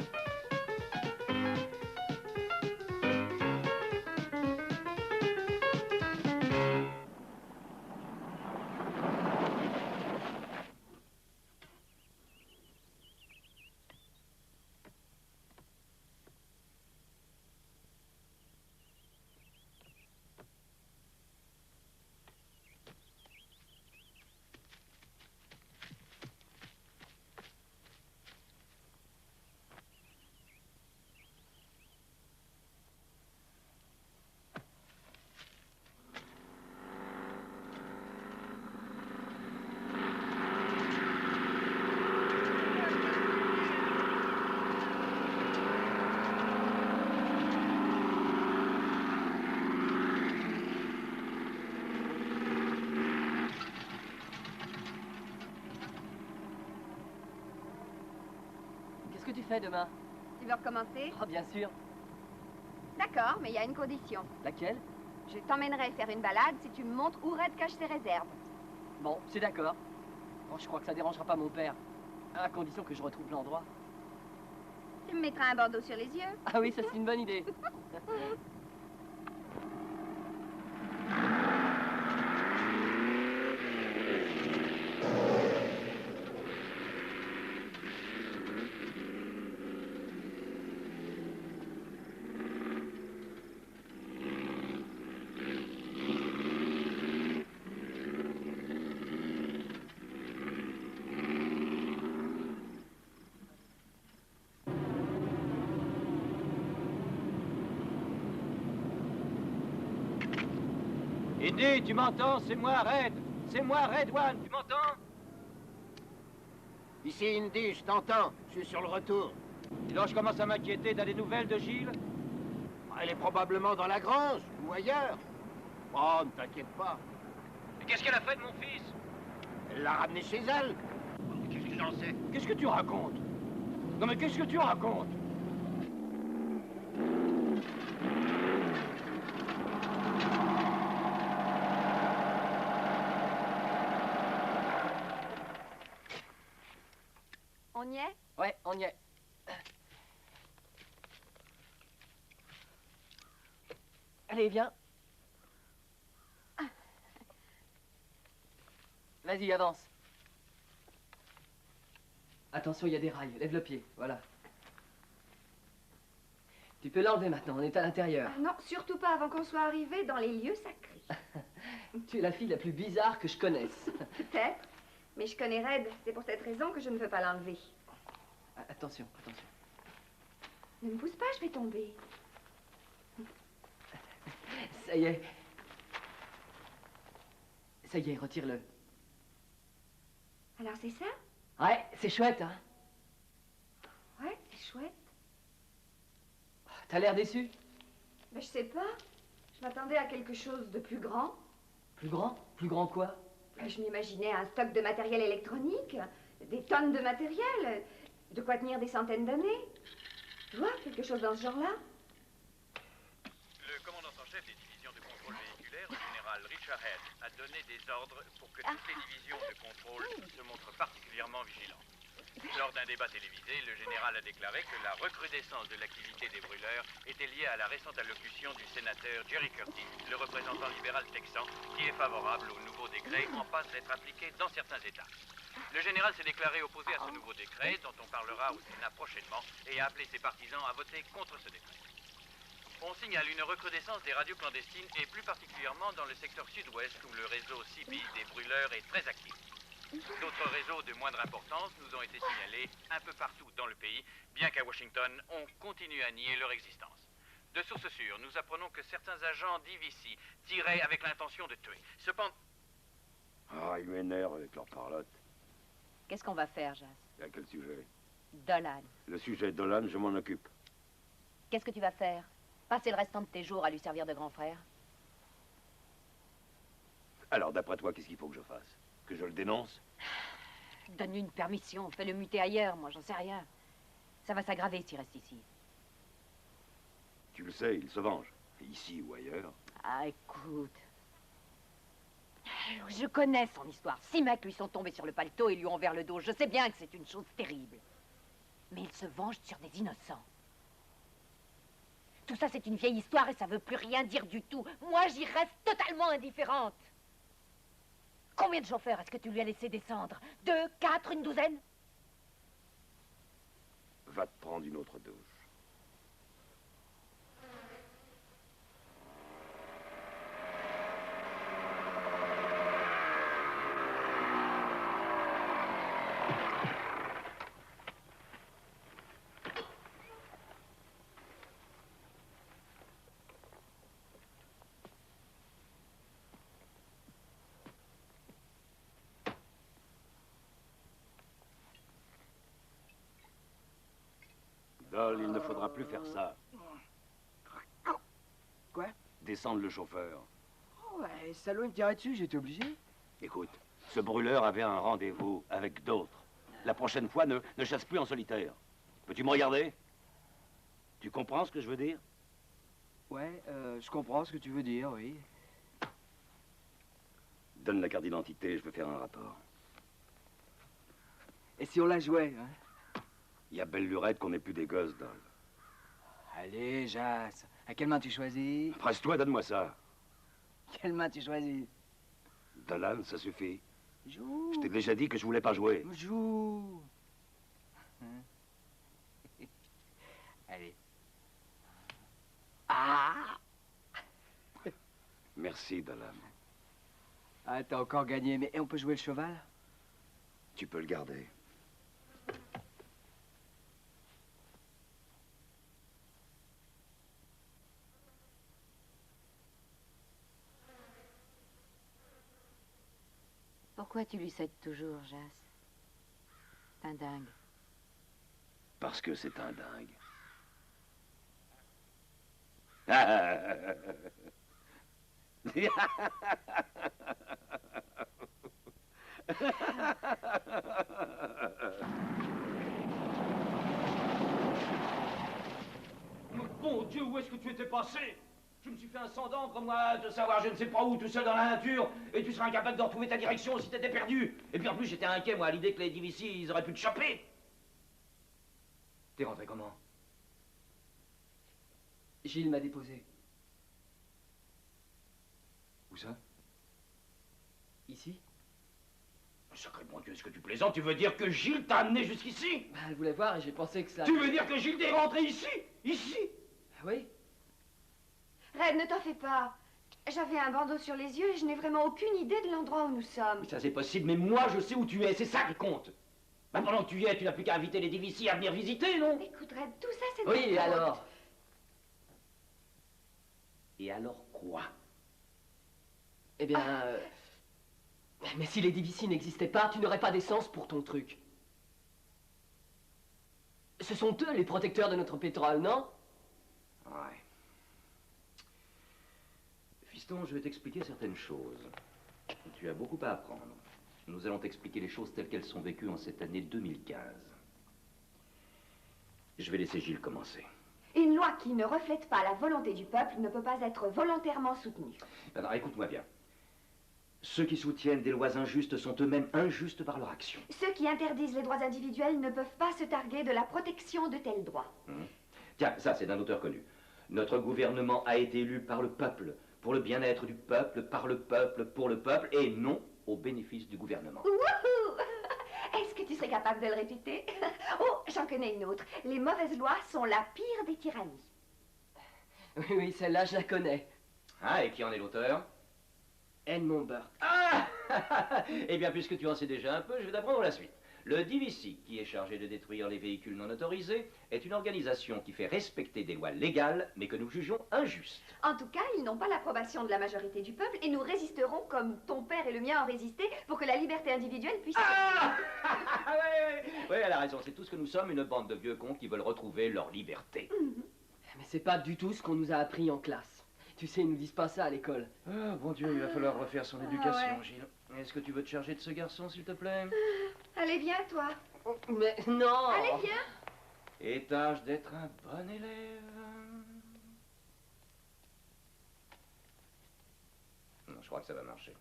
tu fais demain? Tu veux recommencer? Oh, bien sûr. D'accord, mais il y a une condition. Laquelle? Je t'emmènerai faire une balade si tu me montres où Red cache ses réserves. Bon, c'est d'accord. Bon, je crois que ça dérangera pas mon père. À condition que je retrouve l'endroit. Tu me mettras un bandeau sur les yeux. Ah oui, ça c'est une bonne idée. Indy, tu m'entends? C'est moi, Red. C'est moi, Red One. Tu m'entends? Ici, Indy, je t'entends. Je suis sur le retour. Et donc, je commence à m'inquiéter. T'as des nouvelles de Gilles? Elle est probablement dans la grange ou ailleurs. Oh, ne t'inquiète pas. Et qu'est-ce qu'elle a fait de mon fils? Elle l'a ramené chez elle. Qu'est-ce que j'en sais? Qu'est-ce que tu racontes? Non, mais qu'est-ce que tu racontes? On y est? Ouais, on y est. Allez, viens. Vas-y, avance. Attention, il y a des rails. Lève le pied, voilà. Tu peux l'enlever maintenant, on est à l'intérieur. Non, surtout pas avant qu'on soit arrivé dans les lieux sacrés. Tu es la fille la plus bizarre que je connaisse. Peut-être, mais je connais Red. C'est pour cette raison que je ne veux pas l'enlever. Attention, attention. Ne me pousse pas, je vais tomber. Ça y est. Ça y est, retire-le. Alors c'est ça? Ouais, c'est chouette, hein? Ouais, c'est chouette. T'as l'air déçu? Ben, je sais pas. Je m'attendais à quelque chose de plus grand. Plus grand? Plus grand quoi? Ben, je m'imaginais un stock de matériel électronique, des tonnes de matériel, de quoi tenir des centaines d'années. Tu vois, quelque chose dans ce genre-là. Le commandant en chef des divisions de contrôle véhiculaire, le général Richard Head, a donné des ordres pour que toutes les divisions de contrôle se montrent particulièrement vigilantes. Lors d'un débat télévisé, le général a déclaré que la recrudescence de l'activité des brûleurs était liée à la récente allocution du sénateur Jerry Curtis, le représentant libéral texan, qui est favorable au nouveau décret en passe d'être appliqué dans certains États. Le général s'est déclaré opposé à ce nouveau décret, dont on parlera au Sénat prochainement, et a appelé ses partisans à voter contre ce décret. On signale une recrudescence des radios clandestines, et plus particulièrement dans le secteur sud-ouest, où le réseau CB des brûleurs est très actif. D'autres réseaux de moindre importance nous ont été signalés un peu partout dans le pays, bien qu'à Washington, on continue à nier leur existence. De sources sûres, nous apprenons que certains agents d'IVC tiraient avec l'intention de tuer. Cependant... Ah, ils m'énervent avec leur parlotte. Qu'est-ce qu'on va faire, Jas? Et à quel sujet? Dolan. Le sujet Dolan, je m'en occupe. Qu'est-ce que tu vas faire? Passer le restant de tes jours à lui servir de grand frère? Alors, d'après toi, qu'est-ce qu'il faut que je fasse? Que je le dénonce? Donne-lui une permission, fais-le muter ailleurs, moi j'en sais rien. Ça va s'aggraver s'il reste ici. Tu le sais, il se venge. Ici ou ailleurs. Ah, écoute. Je connais son histoire. 6 mecs lui sont tombés sur le paletot et lui ont ouvert le dos. Je sais bien que c'est une chose terrible. Mais il se venge sur des innocents. Tout ça, c'est une vieille histoire et ça veut plus rien dire du tout. Moi, j'y reste totalement indifférente. Combien de chauffeurs est-ce que tu lui as laissé descendre? 2, 4, une douzaine? Va te prendre une autre douche. Dol, il ne faudra plus faire ça. Quoi? Descendre le chauffeur. Oh, ouais, salaud, il me tirait dessus, j'étais obligé. Écoute, ce brûleur avait un rendez-vous avec d'autres. La prochaine fois, ne chasse plus en solitaire. Peux-tu me regarder? Tu comprends ce que je veux dire? Ouais, je comprends ce que tu veux dire, oui. Donne la carte d'identité, je veux faire un rapport. Et si on la jouait, hein? Il y a belle lurette qu'on n'est plus des gosses, Dol. Allez, Jas, à quelle main tu choisis? Presse-toi, donne-moi ça. Quelle main tu choisis? Dolan, ça suffit. Joue. Je t'ai déjà dit que je voulais pas jouer. Joue. Hein? Allez. Ah! Merci, Dolan. Ah, t'as encore gagné, mais on peut jouer le cheval? Tu peux le garder. Pourquoi tu lui cèdes toujours, Jas? C'est un dingue. Parce que c'est un dingue. Bon Dieu, où est-ce que tu étais passé? Je me suis fait un sang d'encre, moi, de savoir je ne sais pas où, tout seul dans la nature, et tu seras incapable de retrouver ta direction si t'étais perdu. Et puis en plus, j'étais inquiet, moi, à l'idée que les DVC, ils auraient pu te choper. T'es rentré comment? Gilles m'a déposé. Où ça? Ici? Sacré bon Dieu, est-ce que tu plaisantes? Tu veux dire que Gilles t'a amené jusqu'ici? Bah, elle voulait voir et j'ai pensé que ça... Tu veux dire que Gilles t'est rentré ici? Ici? Oui. Red, ne t'en fais pas. J'avais un bandeau sur les yeux et je n'ai vraiment aucune idée de l'endroit où nous sommes. Mais ça c'est possible, mais moi je sais où tu es, c'est ça qui compte. Bah, pendant que tu y es, tu n'as plus qu'à inviter les DVC à venir visiter, non? Écoute, Red, tout ça c'est... Oui, et alors? Et alors quoi? Eh bien... Mais si les DVC n'existaient pas, tu n'aurais pas d'essence pour ton truc. Ce sont eux les protecteurs de notre pétrole, non? Ouais. Fiston, je vais t'expliquer certaines choses. Tu as beaucoup à apprendre. Nous allons t'expliquer les choses telles qu'elles sont vécues en cette année 2015. Je vais laisser Gilles commencer. Une loi qui ne reflète pas la volonté du peuple ne peut pas être volontairement soutenue. Alors écoute-moi bien. Ceux qui soutiennent des lois injustes sont eux-mêmes injustes par leur action. Ceux qui interdisent les droits individuels ne peuvent pas se targuer de la protection de tels droits. Tiens, ça c'est d'un auteur connu. Notre gouvernement a été élu par le peuple, pour le bien-être du peuple, par le peuple, pour le peuple, et non au bénéfice du gouvernement. Wouhou! Est-ce que tu serais capable de le répéter? Oh, j'en connais une autre. Les mauvaises lois sont la pire des tyrannies. Oui, celle-là, je la connais. Ah, et qui en est l'auteur? Edmond Burke. Ah! Eh bien, puisque tu en sais déjà un peu, je vais t'apprendre la suite. Le DVC, qui est chargé de détruire les véhicules non autorisés, est une organisation qui fait respecter des lois légales, mais que nous jugeons injustes. En tout cas, ils n'ont pas l'approbation de la majorité du peuple et nous résisterons comme ton père et le mien ont résisté pour que la liberté individuelle puisse... Ah! Oui, elle a raison. C'est tout ce que nous sommes, une bande de vieux cons qui veulent retrouver leur liberté. Mais c'est pas du tout ce qu'on nous a appris en classe. Tu sais, ils nous disent pas ça à l'école. Ah, bon Dieu, il va falloir refaire son éducation, ouais. Gilles. Est-ce que tu veux te charger de ce garçon, s'il te plaît? Allez, viens, toi. Mais non! Allez, viens. Et tâche d'être un bon élève. Non, je crois que ça va marcher.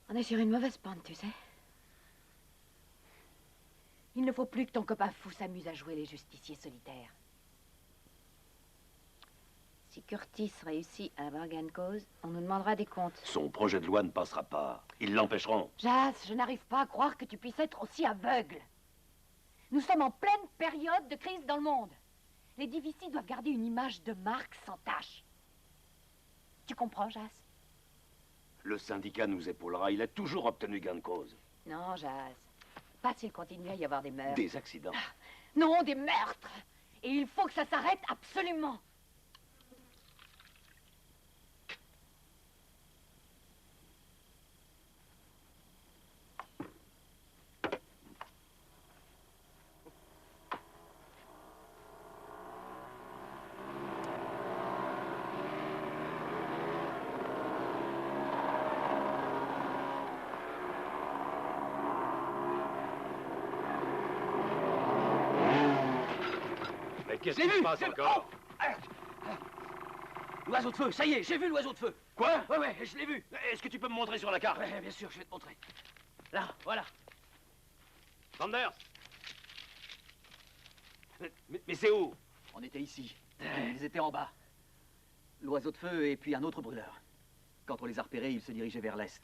On est sur une mauvaise pente, tu sais. Il ne faut plus que ton copain fou s'amuse à jouer les justiciers solitaires. Si Curtis réussit à avoir gain de cause, on nous demandera des comptes. Son projet de loi ne passera pas. Ils l'empêcheront. Jas, je n'arrive pas à croire que tu puisses être aussi aveugle. Nous sommes en pleine période de crise dans le monde. Les DVC doivent garder une image de marque sans tache. Tu comprends, Jas? Le syndicat nous épaulera. Il a toujours obtenu gain de cause. Non, Jas. Pas s'il continue à y avoir des meurtres. Des accidents. Non, des meurtres. Et il faut que ça s'arrête absolument. Mais qu'est-ce qui se passe encore? L'oiseau de feu, ça y est, j'ai vu l'oiseau de feu. Quoi? Ouais, je l'ai vu. Est-ce que tu peux me montrer sur la carte? Ouais, bien sûr, je vais te montrer. Là, voilà. Sanders? Mais c'est où? On était ici. Ils étaient en bas. L'oiseau de feu et puis un autre brûleur. Quand on les a repérés, ils se dirigeaient vers l'est.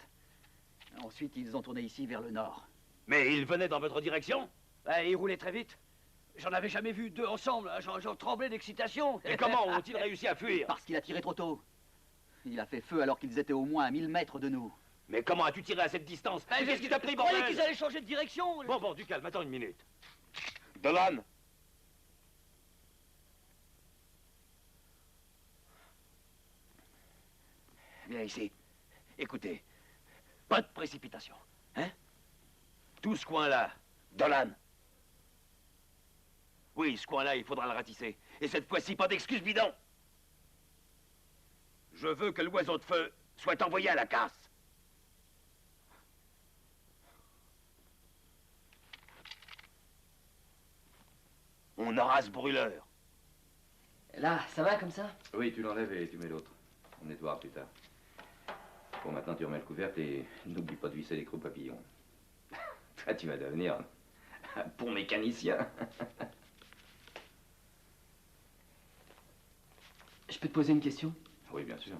Ensuite, ils ont tourné ici vers le nord. Mais ils venaient dans votre direction? Ouais, ils roulaient très vite. J'en avais jamais vu deux ensemble, hein. J'en tremblais d'excitation. Et comment ont-ils réussi à fuir? Parce qu'il a tiré trop tôt. Il a fait feu alors qu'ils étaient au moins à 1000 mètres de nous. Mais comment as-tu tiré à cette distance? Ben, Qu'est-ce qui t'a pris, Je croyais bordel? qu'ils allaient changer de direction. Bon, du calme, attends une minute. Dolan? Viens ici. Écoutez, pas de précipitation, hein? Tout ce coin-là, Dolan. Oui, ce coin-là, il faudra le ratisser. Et cette fois-ci, pas d'excuses bidons. Je veux que l'oiseau de feu soit envoyé à la casse. On aura ce brûleur. Là, ça va comme ça? Oui, tu l'enlèves et tu mets l'autre. On nettoiera plus tard. Bon, maintenant tu remets le couvercle et n'oublie pas de visser les creux papillons. Toi, tu vas devenir un bon mécanicien. Je peux te poser une question? Oui, bien sûr.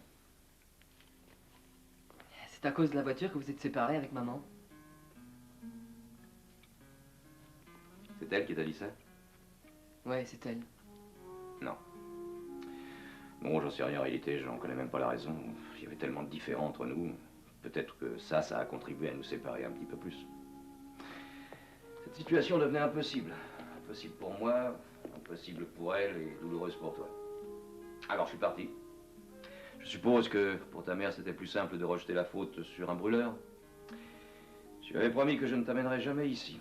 C'est à cause de la voiture que vous êtes séparés avec maman? C'est elle qui t'a dit ça? Ouais, c'est elle. Non. Bon, j'en sais rien en réalité, j'en connais même pas la raison. Il y avait tellement de différends entre nous. Peut-être que ça a contribué à nous séparer un petit peu plus. Cette situation devenait impossible. Impossible pour moi, impossible pour elle et douloureuse pour toi. Alors je suis parti. Je suppose que pour ta mère, c'était plus simple de rejeter la faute sur un brûleur. Je lui avais promis que je ne t'amènerais jamais ici.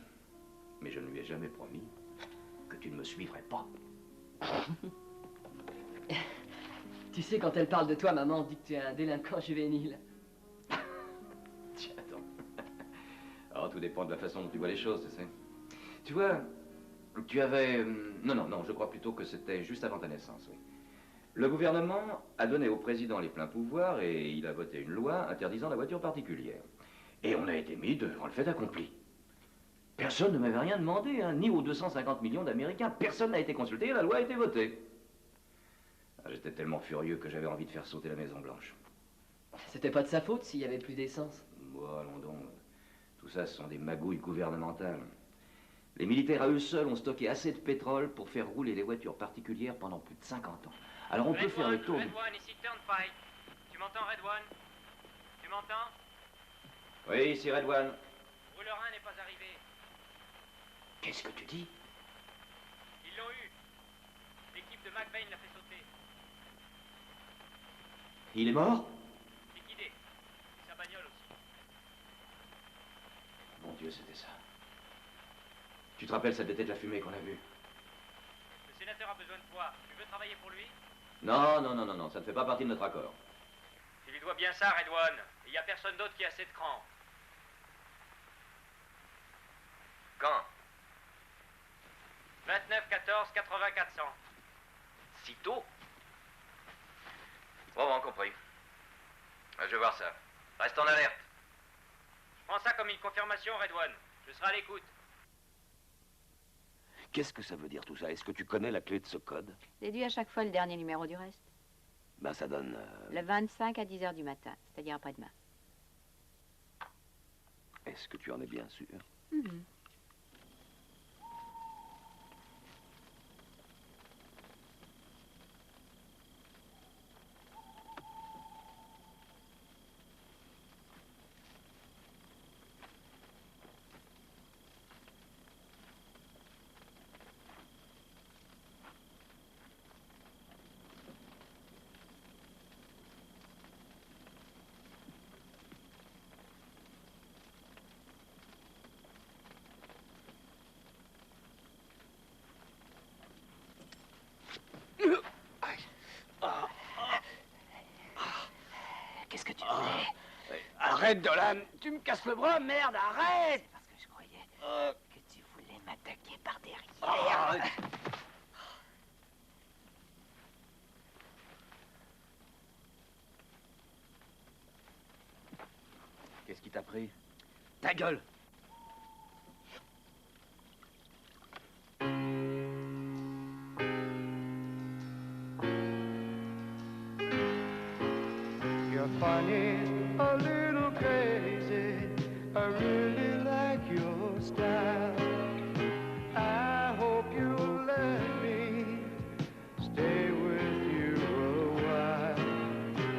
Mais je ne lui ai jamais promis que tu ne me suivrais pas. Tu sais, quand elle parle de toi, maman dit que tu es un délinquant juvénile. Tiens, attends. Alors, tout dépend de la façon dont tu vois les choses, tu sais. Tu vois, tu avais... Non, je crois plutôt que c'était juste avant ta naissance, oui. Le gouvernement a donné au président les pleins pouvoirs et il a voté une loi interdisant la voiture particulière. Et on a été mis devant le fait accompli. Personne ne m'avait rien demandé, hein, ni aux 250 millions d'Américains. Personne n'a été consulté et la loi a été votée. J'étais tellement furieux que j'avais envie de faire sauter la Maison Blanche. C'était pas de sa faute s'il y avait plus d'essence. Bon, allons donc. Tout ça, ce sont des magouilles gouvernementales. Les militaires à eux seuls ont stocké assez de pétrole pour faire rouler les voitures particulières pendant plus de 50 ans. Alors on peut faire le tour. Red One, ici Turnpike. Tu m'entends, Red One? Tu m'entends? Oui, ici Red One. Brûleur 1 n'est pas arrivé. Qu'est-ce que tu dis? Ils l'ont eu. L'équipe de McBain l'a fait sauter. Il est mort? Liquidé. Et sa bagnole aussi. Mon Dieu, c'était ça. Tu te rappelles celle de tête la fumée qu'on a vue? Le sénateur a besoin de toi. Tu veux travailler pour lui? Non, ça ne fait pas partie de notre accord. Tu lui dois bien ça, Red One. Et il n'y a personne d'autre qui a assez de cran. Quand? 29-14-80-400. Si tôt? Bon, compris. Je vais voir ça. Reste en alerte. Je prends ça comme une confirmation, Red One. Je serai à l'écoute. Qu'est-ce que ça veut dire tout ça? Est-ce que tu connais la clé de ce code? Déduis à chaque fois le dernier numéro du reste. Ben ça donne... Le 25 à 10 h du matin, c'est-à-dire après-demain. Est-ce que tu en es bien sûr? Mhm. Arrête, Dolan. Tu me casses le bras, merde, arrête. C'est parce que je croyais que tu voulais m'attaquer par derrière. Arrête. Qu'est-ce qui t'a pris? Ta gueule. You're funny, a little crazy. I really like your style. I hope you'll let me stay with you a while.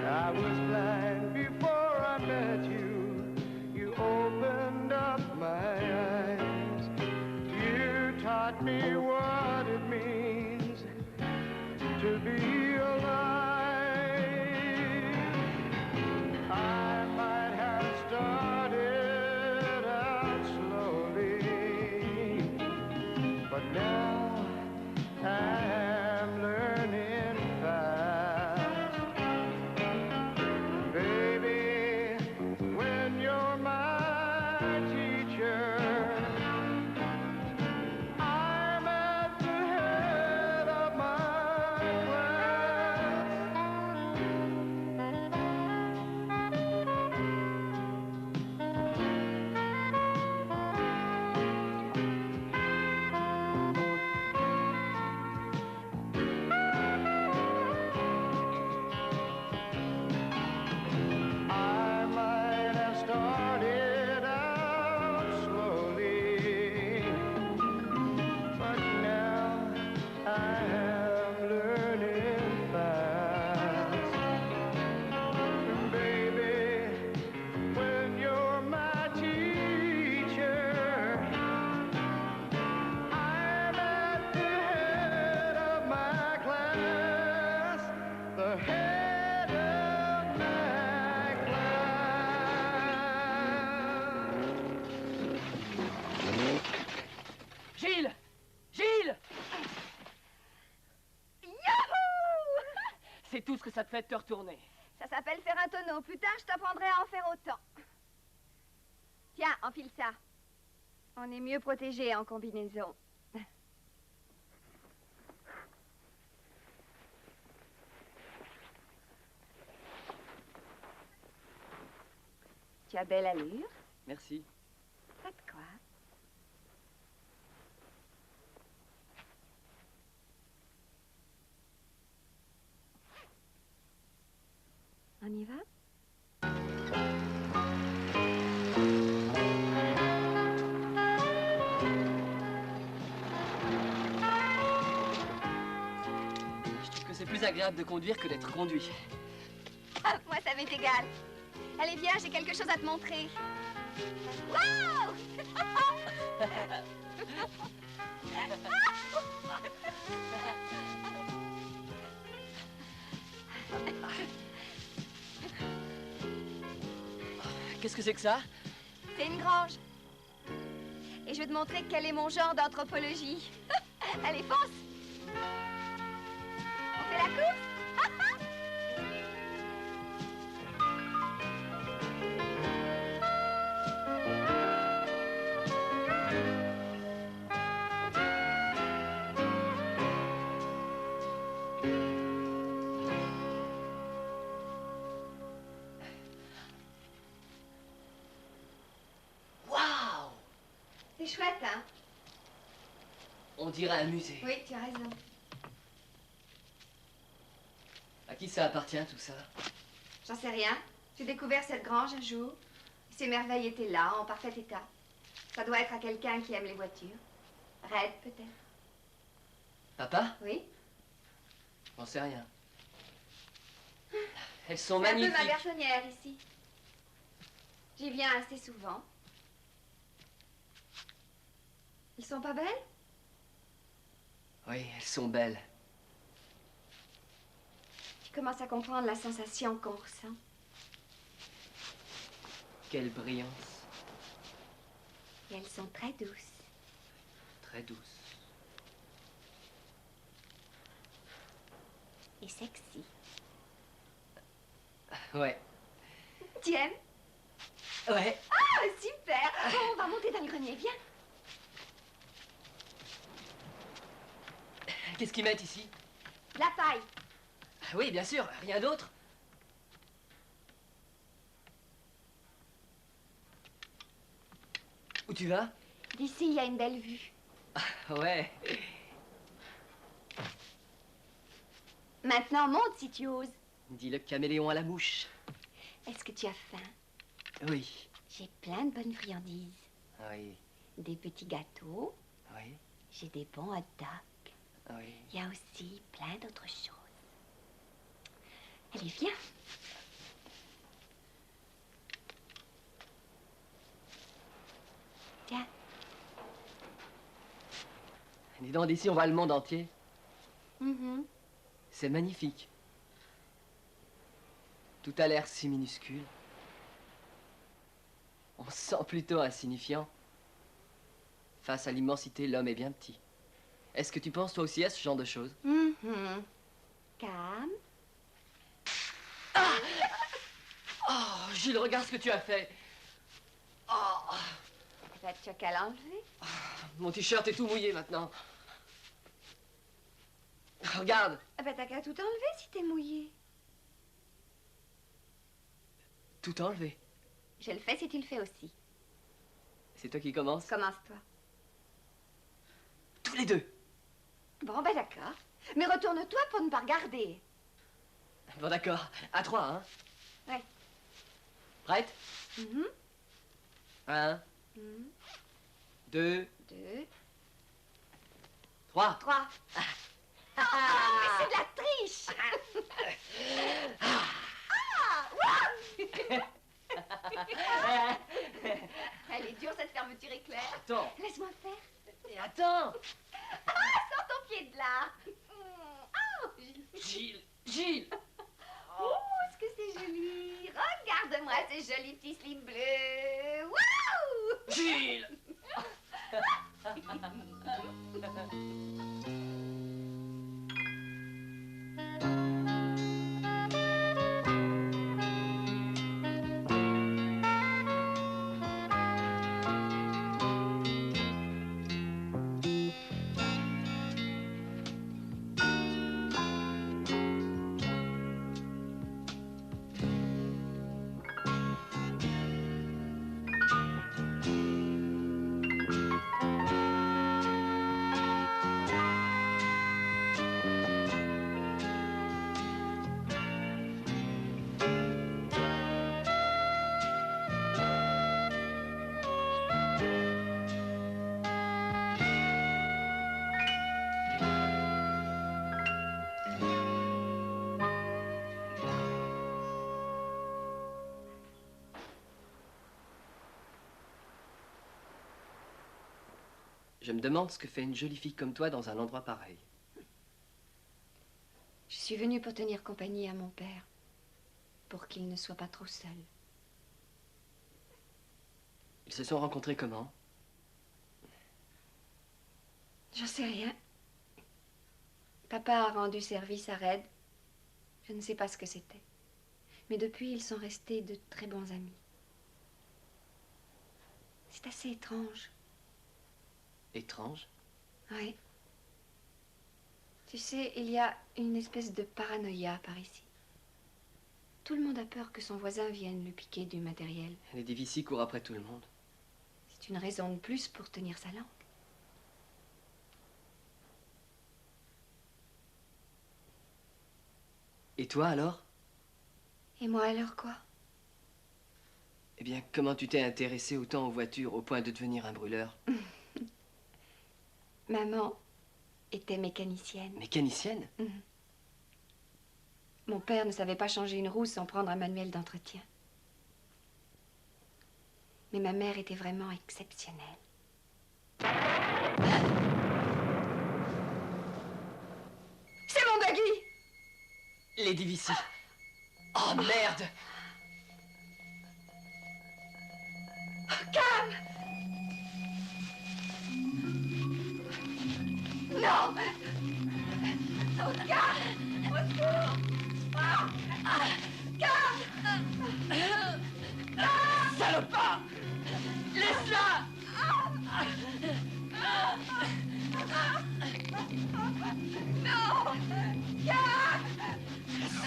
I was blind before I met you. You opened up my eyes. You taught me what it means to be alive. I might have started out slowly, but now I'm learning fast. Baby, when you're my teacher, I'm at the head of my class. I might have started out slowly, but now I am learning fast. Baby, when you're my teacher, I'm at the head of my class, the head of my class. Gilles! Gilles! Youhou! C'est tout ce que ça te fait de te retourner. Ça s'appelle faire un tonneau. Plus tard, je t'apprendrai à en faire autant. Tiens, enfile ça. On est mieux protégé en combinaison. Tu as belle allure. Merci. Pas de quoi. On y va? Je trouve que c'est plus agréable de conduire que d'être conduit. Ah, moi, ça m'est égal. Allez, viens, j'ai quelque chose à te montrer. Wow! Qu'est-ce que c'est que ça? C'est une grange. Et je vais te montrer quel est mon genre d'anthropologie. Allez, fonce! On fait la course? Waouh! C'est chouette, hein? On dirait un musée. Oui, tu as raison. À qui ça appartient tout ça? J'en sais rien. J'ai découvert cette grange un jour. Ces merveilles étaient là, en parfait état. Ça doit être à quelqu'un qui aime les voitures. Red, peut-être. Papa? Oui? J'en sais rien. Elles sont C'est un peu magnifiques. ma garçonnière ici. J'y viens assez souvent. Ils sont pas belles? Oui, elles sont belles. Tu commences à comprendre la sensation qu'on ressent. Quelle brillance. Et elles sont très douces. Très douce. Et sexy. Ouais. Tu aimes? Ouais. Ah, super. Bon, on va monter dans le grenier, viens. Qu'est-ce qu'ils mettent ici? De la paille. Oui, bien sûr, rien d'autre. Où tu vas? D'ici, il y a une belle vue. Ouais. Maintenant, monte si tu oses. Dis le caméléon à la mouche. Est-ce que tu as faim? Oui. J'ai plein de bonnes friandises. Oui. Des petits gâteaux. Oui. J'ai des bons hot dogs. Oui. Il y a aussi plein d'autres choses. Allez, viens. Tiens. Dis donc, d'ici, on voit le monde entier. Mhm. C'est magnifique. Tout a l'air si minuscule. On se sent plutôt insignifiant. Face à l'immensité, l'homme est bien petit. Est-ce que tu penses toi aussi à ce genre de choses? Mhm. Calme. Ah! Oh, Gilles, regarde ce que tu as fait. Oh. Bah, tu as qu'à l'enlever. Mon t-shirt est tout mouillé maintenant. Regarde. Ah bah, t'as qu'à tout enlever si t'es mouillé. Tout enlevé. Je le fais si tu le fais aussi. C'est toi qui commences? Commence-toi. Tous les deux. Bon, ben d'accord. Mais retourne-toi pour ne pas regarder. Bon, d'accord. À 3, hein? Ouais. Prête? Mhm. 1, Mhm. 2, 2, 3. 3. Ah, mais c'est de la triche. Elle est dure cette fermeture éclair. Attends. Laisse-moi faire. Et attends. Sors ton pied de là. Gilles, Gilles. Oh, est-ce que c'est joli. Regarde-moi ces jolis petits slips bleus. Wouh! Gilles. Je me demande ce que fait une jolie fille comme toi dans un endroit pareil. Je suis venue pour tenir compagnie à mon père, pour qu'il ne soit pas trop seul. Ils se sont rencontrés comment? J'en sais rien. Papa a rendu service à Red. Je ne sais pas ce que c'était. Mais depuis, ils sont restés de très bons amis. C'est assez étrange. Étrange? Oui. Tu sais, il y a une espèce de paranoïa par ici. Tout le monde a peur que son voisin vienne lui piquer du matériel. Les Divici courent après tout le monde. C'est une raison de plus pour tenir sa langue. Et toi alors? Et moi alors quoi? Eh bien, comment tu t'es intéressé autant aux voitures au point de devenir un brûleur? Maman était mécanicienne. Mécanicienne? Mhm. Mon père ne savait pas changer une roue sans prendre un manuel d'entretien. Mais ma mère était vraiment exceptionnelle. C'est mon buggy! Les Divici. Oh merde! Calme! Non! Oh, calme! Au secours! Ah! Calme! Ah! Salopard!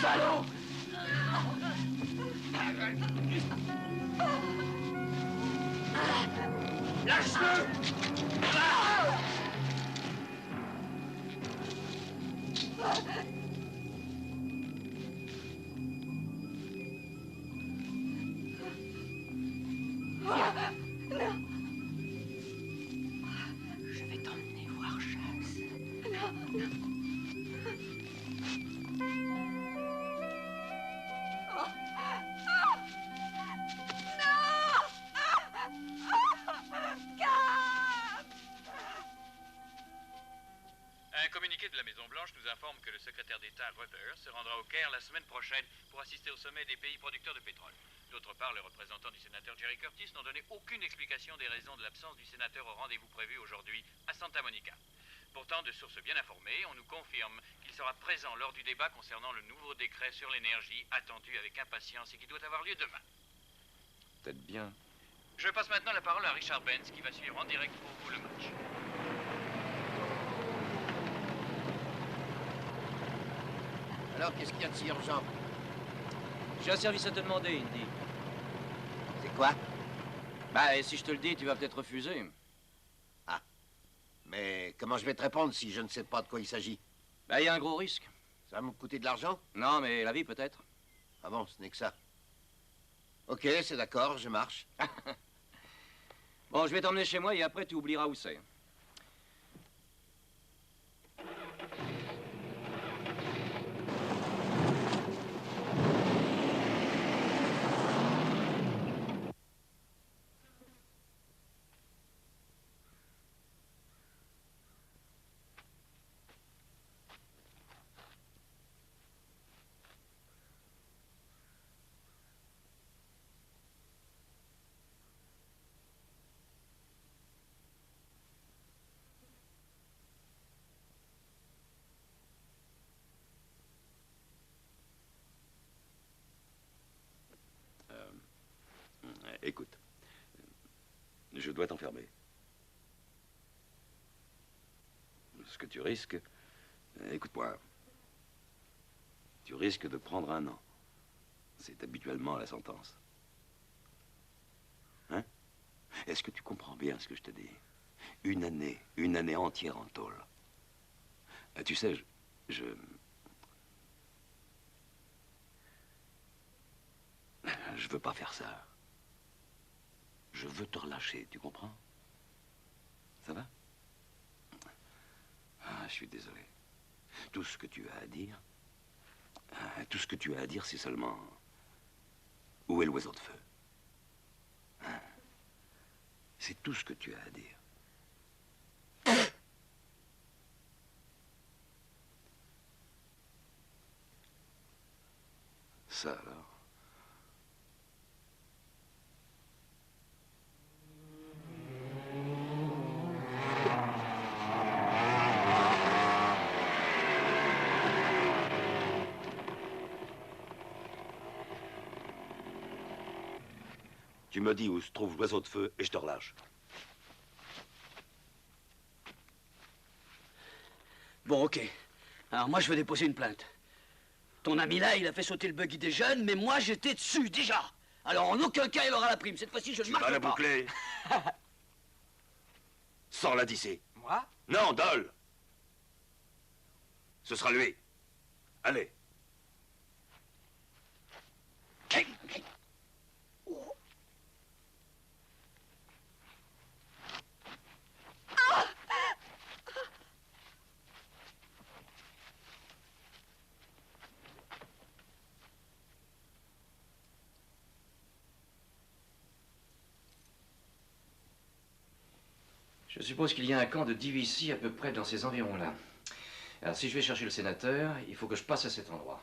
Salaud! Lâche-le! Non. Je vais t'emmener voir Chasse. Non, non. Un communiqué de la Maison-Blanche nous informe que le secrétaire d'État Ruther se rendra au Caire la semaine prochaine pour assister au sommet des pays producteurs de pétrole. D'autre part, les représentants du sénateur Jerry Curtis n'ont donné aucune explication des raisons de l'absence du sénateur au rendez-vous prévu aujourd'hui à Santa Monica. Pourtant, de sources bien informées, on nous confirme qu'il sera présent lors du débat concernant le nouveau décret sur l'énergie attendu avec impatience et qui doit avoir lieu demain. Peut-être bien. Je passe maintenant la parole à Richard Benz qui va suivre en direct pour vous le match. Alors, qu'est-ce qu'il y a de si urgent? J'ai un service à te demander, Indy. C'est quoi? Bah, et si je te le dis, tu vas peut-être refuser. Ah. Mais comment je vais te répondre si je ne sais pas de quoi il s'agit? Bah, il y a un gros risque. Ça va me coûter de l'argent? Non, mais la vie, peut-être. Ah bon, ce n'est que ça. Ok, c'est d'accord, je marche. Bon, je vais t'emmener chez moi et après, tu oublieras où c'est. Écoute, je dois t'enfermer. Ce que tu risques, écoute-moi, tu risques de prendre 1 an. C'est habituellement la sentence. Hein? Est-ce que tu comprends bien ce que je te dis? Une année entière en tôle. Tu sais, je veux pas faire ça. Je veux te relâcher, tu comprends? Ça va? Ah, je suis désolé. Tout ce que tu as à dire, c'est seulement... Où est l'oiseau de feu? Hein? C'est tout ce que tu as à dire. Ça alors? Tu me dis où se trouve l'oiseau de feu et je te relâche. Bon, ok. Alors moi, je veux déposer une plainte. Ton ami là, il a fait sauter le buggy des jeunes, mais moi, j'étais dessus, déjà. Alors en aucun cas, il aura la prime. Cette fois-ci, je ne marche pas. Tu vas la boucler. Sors-la d'ici. Moi? Non, Dol. Ce sera lui. Allez. Je suppose qu'il y a un camp de DVC à peu près dans ces environs-là. Alors, si je vais chercher le sénateur, il faut que je passe à cet endroit.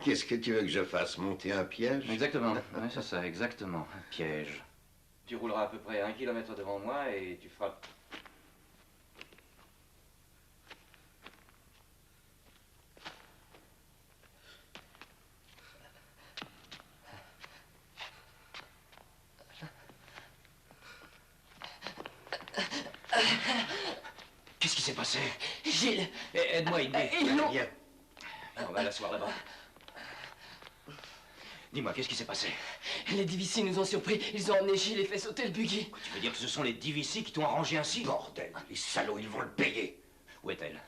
Qu'est-ce que tu veux que je fasse? Monter un piège? Exactement. Oui, c'est ça, exactement. Un piège. Tu rouleras à peu près 1 kilomètre devant moi et tu feras... Qu'est-ce qui s'est passé? Gilles. Aide-moi, Indy. Ils l'ont... Viens. On va l'asseoir là-bas. Dis-moi, qu'est-ce qui s'est passé? Les DVC nous ont surpris. Ils ont emmené Gilles et fait sauter le buggy. Tu veux dire que ce sont les DVC qui t'ont arrangé ainsi? Bordel, les salauds, ils vont le payer. Où est-elle?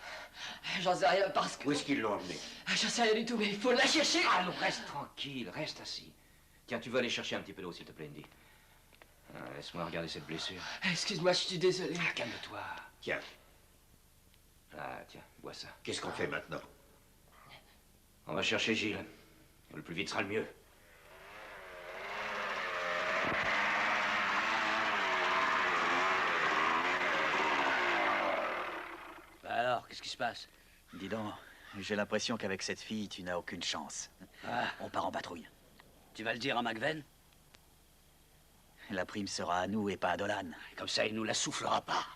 J'en sais rien parce que... Où est-ce qu'ils l'ont emmené? J'en sais rien du tout, mais il faut la chercher. Allons, reste tranquille, reste assis. Tiens, tu veux aller chercher un petit peu d'eau, s'il te plaît, Indy. Laisse-moi regarder cette blessure. Excuse-moi, je suis désolé. Calme-toi. Tiens. Ah, tiens, bois ça. Qu'est-ce qu'on fait maintenant? On va chercher Gilles. Le plus vite sera le mieux. Bah alors, qu'est-ce qui se passe? Dis donc, j'ai l'impression qu'avec cette fille, tu n'as aucune chance. Ah. On part en patrouille. Tu vas le dire à McVeigh? La prime sera à nous et pas à Dolan. Comme ça, il nous la soufflera pas.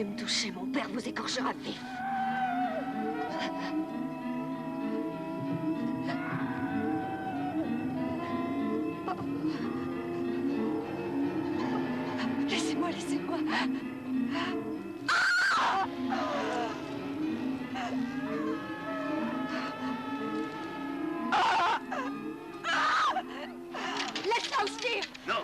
Me toucher, mon père vous écorchera vif. Laissez-moi, laissez-moi. Laisse-moi aussi. Non.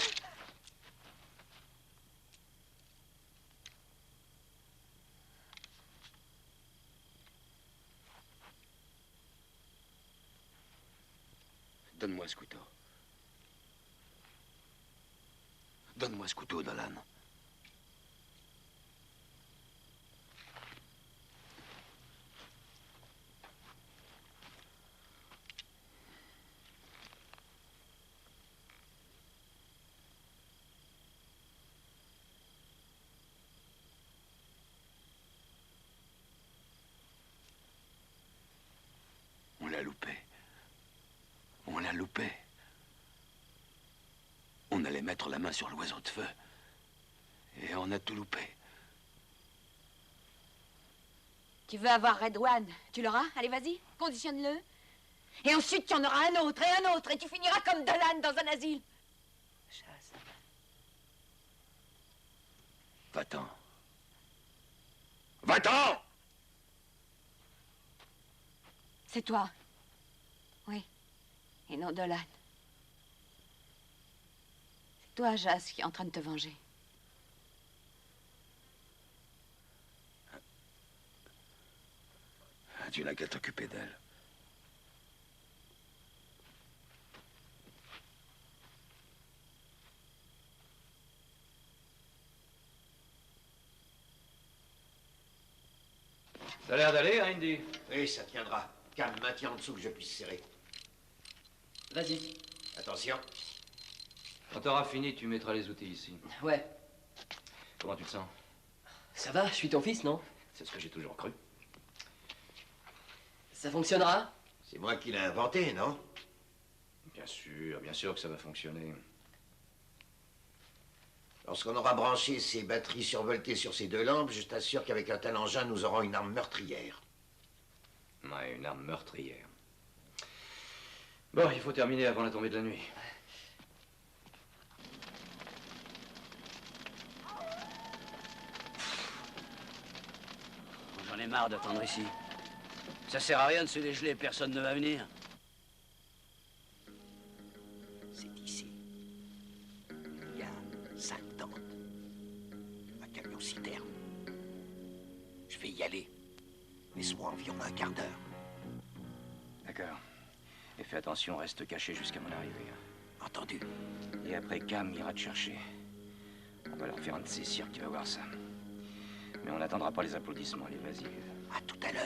Donne-moi ce couteau. Donne-moi ce couteau, Dolan. On l'a loupé. On l'a loupé. On allait mettre la main sur l'oiseau de feu. Et on a tout loupé. Tu veux avoir Red One, tu l'auras? Allez, vas-y, conditionne-le. Et ensuite, tu en auras un autre, et tu finiras comme Dolan dans un asile. Chasse. Va-t'en. Va-t'en! C'est toi. Oui. Et non Dolan. C'est toi, Jas, qui est en train de te venger. Tu n'as qu'à t'occuper d'elle. Ça a l'air d'aller, hein, Indy? Oui, ça tiendra. Calme, maintiens en dessous que je puisse serrer. Vas-y. Attention. Quand t'auras fini, tu mettras les outils ici. Ouais. Comment tu te sens? Ça va, je suis ton fils, non? C'est ce que j'ai toujours cru. Ça fonctionnera? C'est moi qui l'ai inventé, non? Bien sûr que ça va fonctionner. Lorsqu'on aura branché ces batteries survoltées sur ces deux lampes, je t'assure qu'avec un tel engin, nous aurons une arme meurtrière. Ouais, une arme meurtrière. Bon, il faut terminer avant la tombée de la nuit. J'en ai marre d'attendre ici. Ça sert à rien de se dégeler, personne ne va venir. C'est ici. Il y a 5 tentes. Un camion-citerne. Je vais y aller. Laisse-moi environ un quart d'heure. D'accord. Et fais attention, reste caché jusqu'à mon arrivée. Entendu. Et après, Cam ira te chercher. On va leur faire un de ces cirques, tu vas voir ça. Mais on n'attendra pas les applaudissements, allez, vas-y. À tout à l'heure.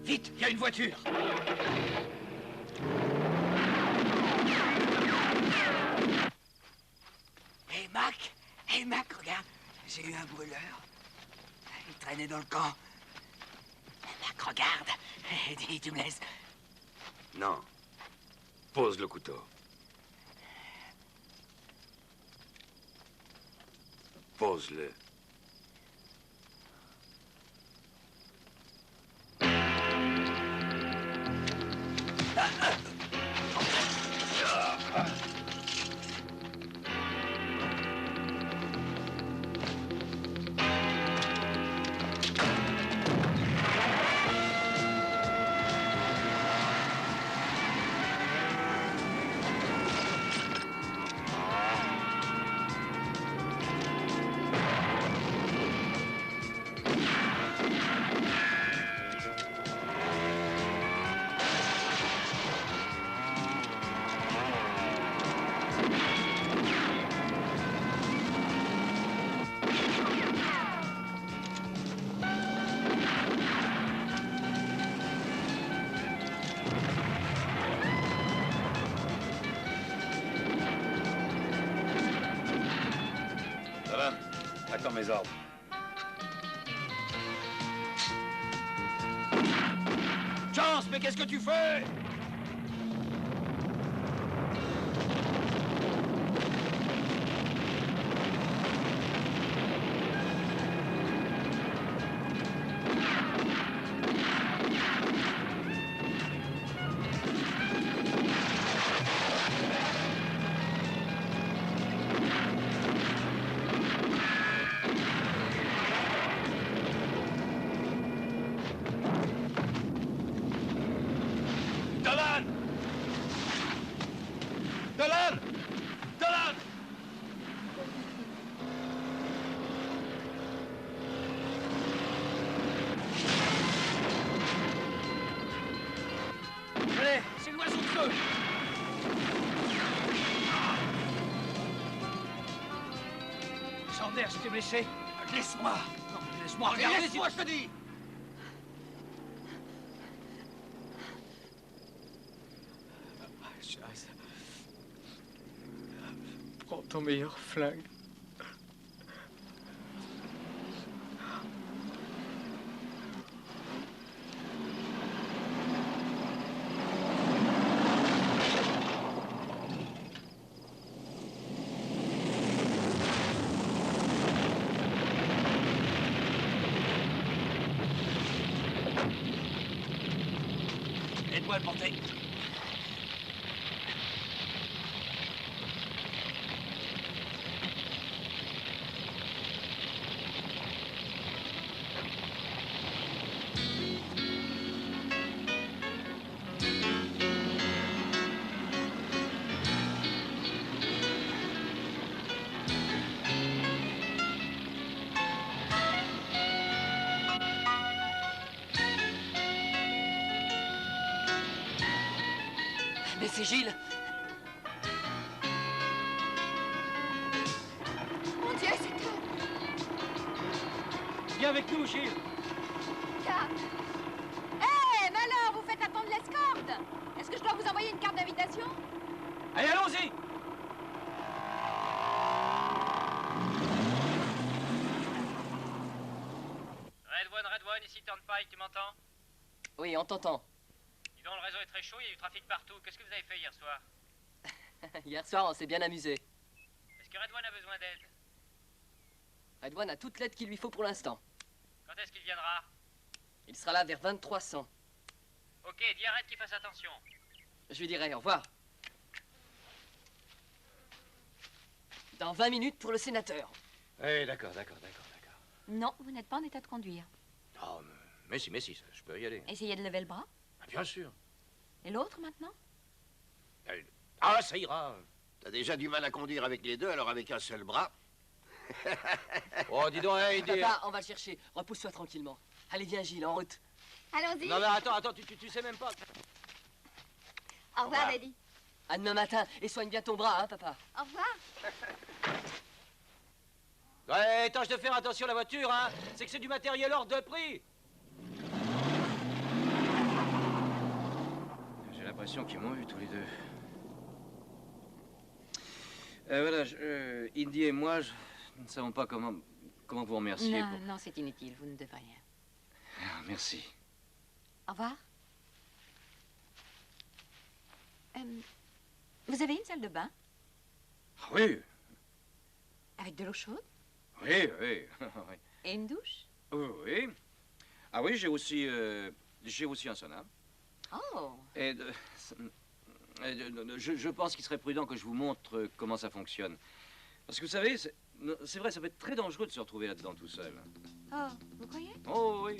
Vite, il y a une voiture. Hé Mac, regarde, j'ai eu un brûleur. Il traînait dans le camp. Mac, regarde. Dis, tu me laisses. Non. Pose le couteau. Pose-le. Attends mes ordres. Chance, mais qu'est-ce que tu fais? Allez, c'est l'oiseau de feu. Sanders, t'es blessé? Laisse-moi. Non, laisse-moi regarder. Laisse-moi, je te dis. Chaz. Prends ton meilleur flingue. pourrais le porter. Mais c'est Gilles. Mon Dieu, c'est toi. Viens avec nous, Gilles. Carte. Hé, malheur, vous faites attendre l'escorte. Est-ce que je dois vous envoyer une carte d'invitation? Allez, allons-y. Red One, ici Turnpike, tu m'entends? Oui, on t'entend. Dis donc, le réseau est très chaud, il y a du trafic partout. Qu'est-ce que vous avez fait hier soir? Hier soir, on s'est bien amusé. Est-ce que Red One a besoin d'aide? Red One a toute l'aide qu'il lui faut pour l'instant. Quand est-ce qu'il viendra? Il sera là vers 2300. Ok, dis à Red qu'il fasse attention. Je lui dirai au revoir. Dans 20 minutes pour le sénateur. Oui, d'accord. Non, vous n'êtes pas en état de conduire. Oh, mais si, je peux y aller. Essayez de lever le bras. Ah, bien sûr. Et l'autre maintenant? Ah, ça ira. T'as déjà du mal à conduire avec les deux, alors avec un seul bras. Oh, dis donc, hey, Papa, on va le chercher. Repousse-toi tranquillement. Allez, viens, Gilles, en route. Allons-y. Non, mais attends, tu sais même pas. Au revoir, Daddy. À demain matin. Et soigne bien ton bras, hein, papa. Au revoir. Ouais, tâche de faire attention à la voiture, hein. C'est que c'est du matériel hors de prix. J'ai l'impression qu'ils m'ont eu tous les deux. Voilà, Indy et moi, nous ne savons pas comment vous remercier. Non, non, c'est inutile, vous ne devez rien. Ah, merci. Au revoir. Vous avez une salle de bain? Ah, oui. Avec de l'eau chaude? Oui. Et une douche? Oui. Ah oui, j'ai aussi un sauna. Oh. Et je pense qu'il serait prudent que je vous montre comment ça fonctionne. Parce que vous savez, c'est vrai, ça peut être très dangereux de se retrouver là-dedans tout seul. Oh, vous croyez? Oh oui.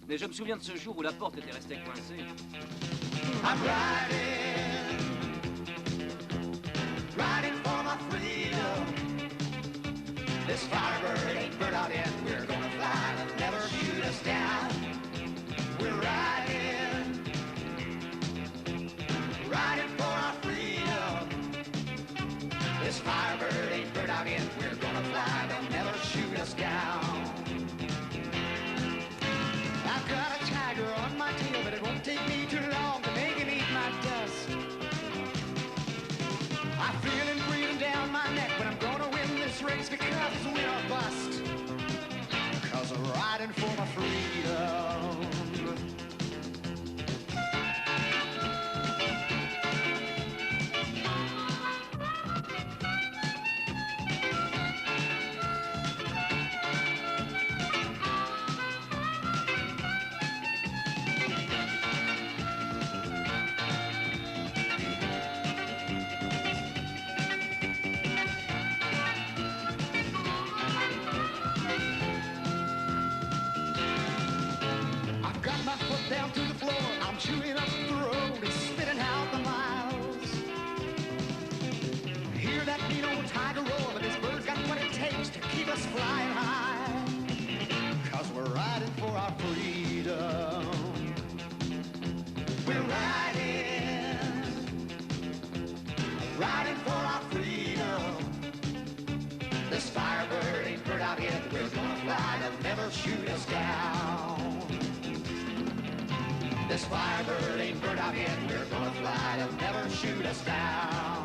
Mais je me souviens de ce jour où la porte était restée coincée. I'm riding for my freedom. This firebird ain't burnt out yet. We're gonna fly and never shoot us down. We're riding for our freedom. This firebird ain't burnt out yet. We're gonna fly, they'll never shoot us down. I've got a tiger on my tail, but it won't take me too long to make him eat my dust. I feel him breathing down my neck, but I'm gonna win this race because it's win or bust. Because I'm riding for my freedom. Down to the floor, I'm chewing up the road and spitting out the miles. Hear that mean old tiger roar, but this bird's got what it takes to keep us flying high. 'Cause we're riding for our freedom. We're riding for our freedom. This firebird ain't burnt out yet. We're gonna fly, they'll never shoot us down. This firebird ain't burnt out yet. We're gonna fly, they'll never shoot us down.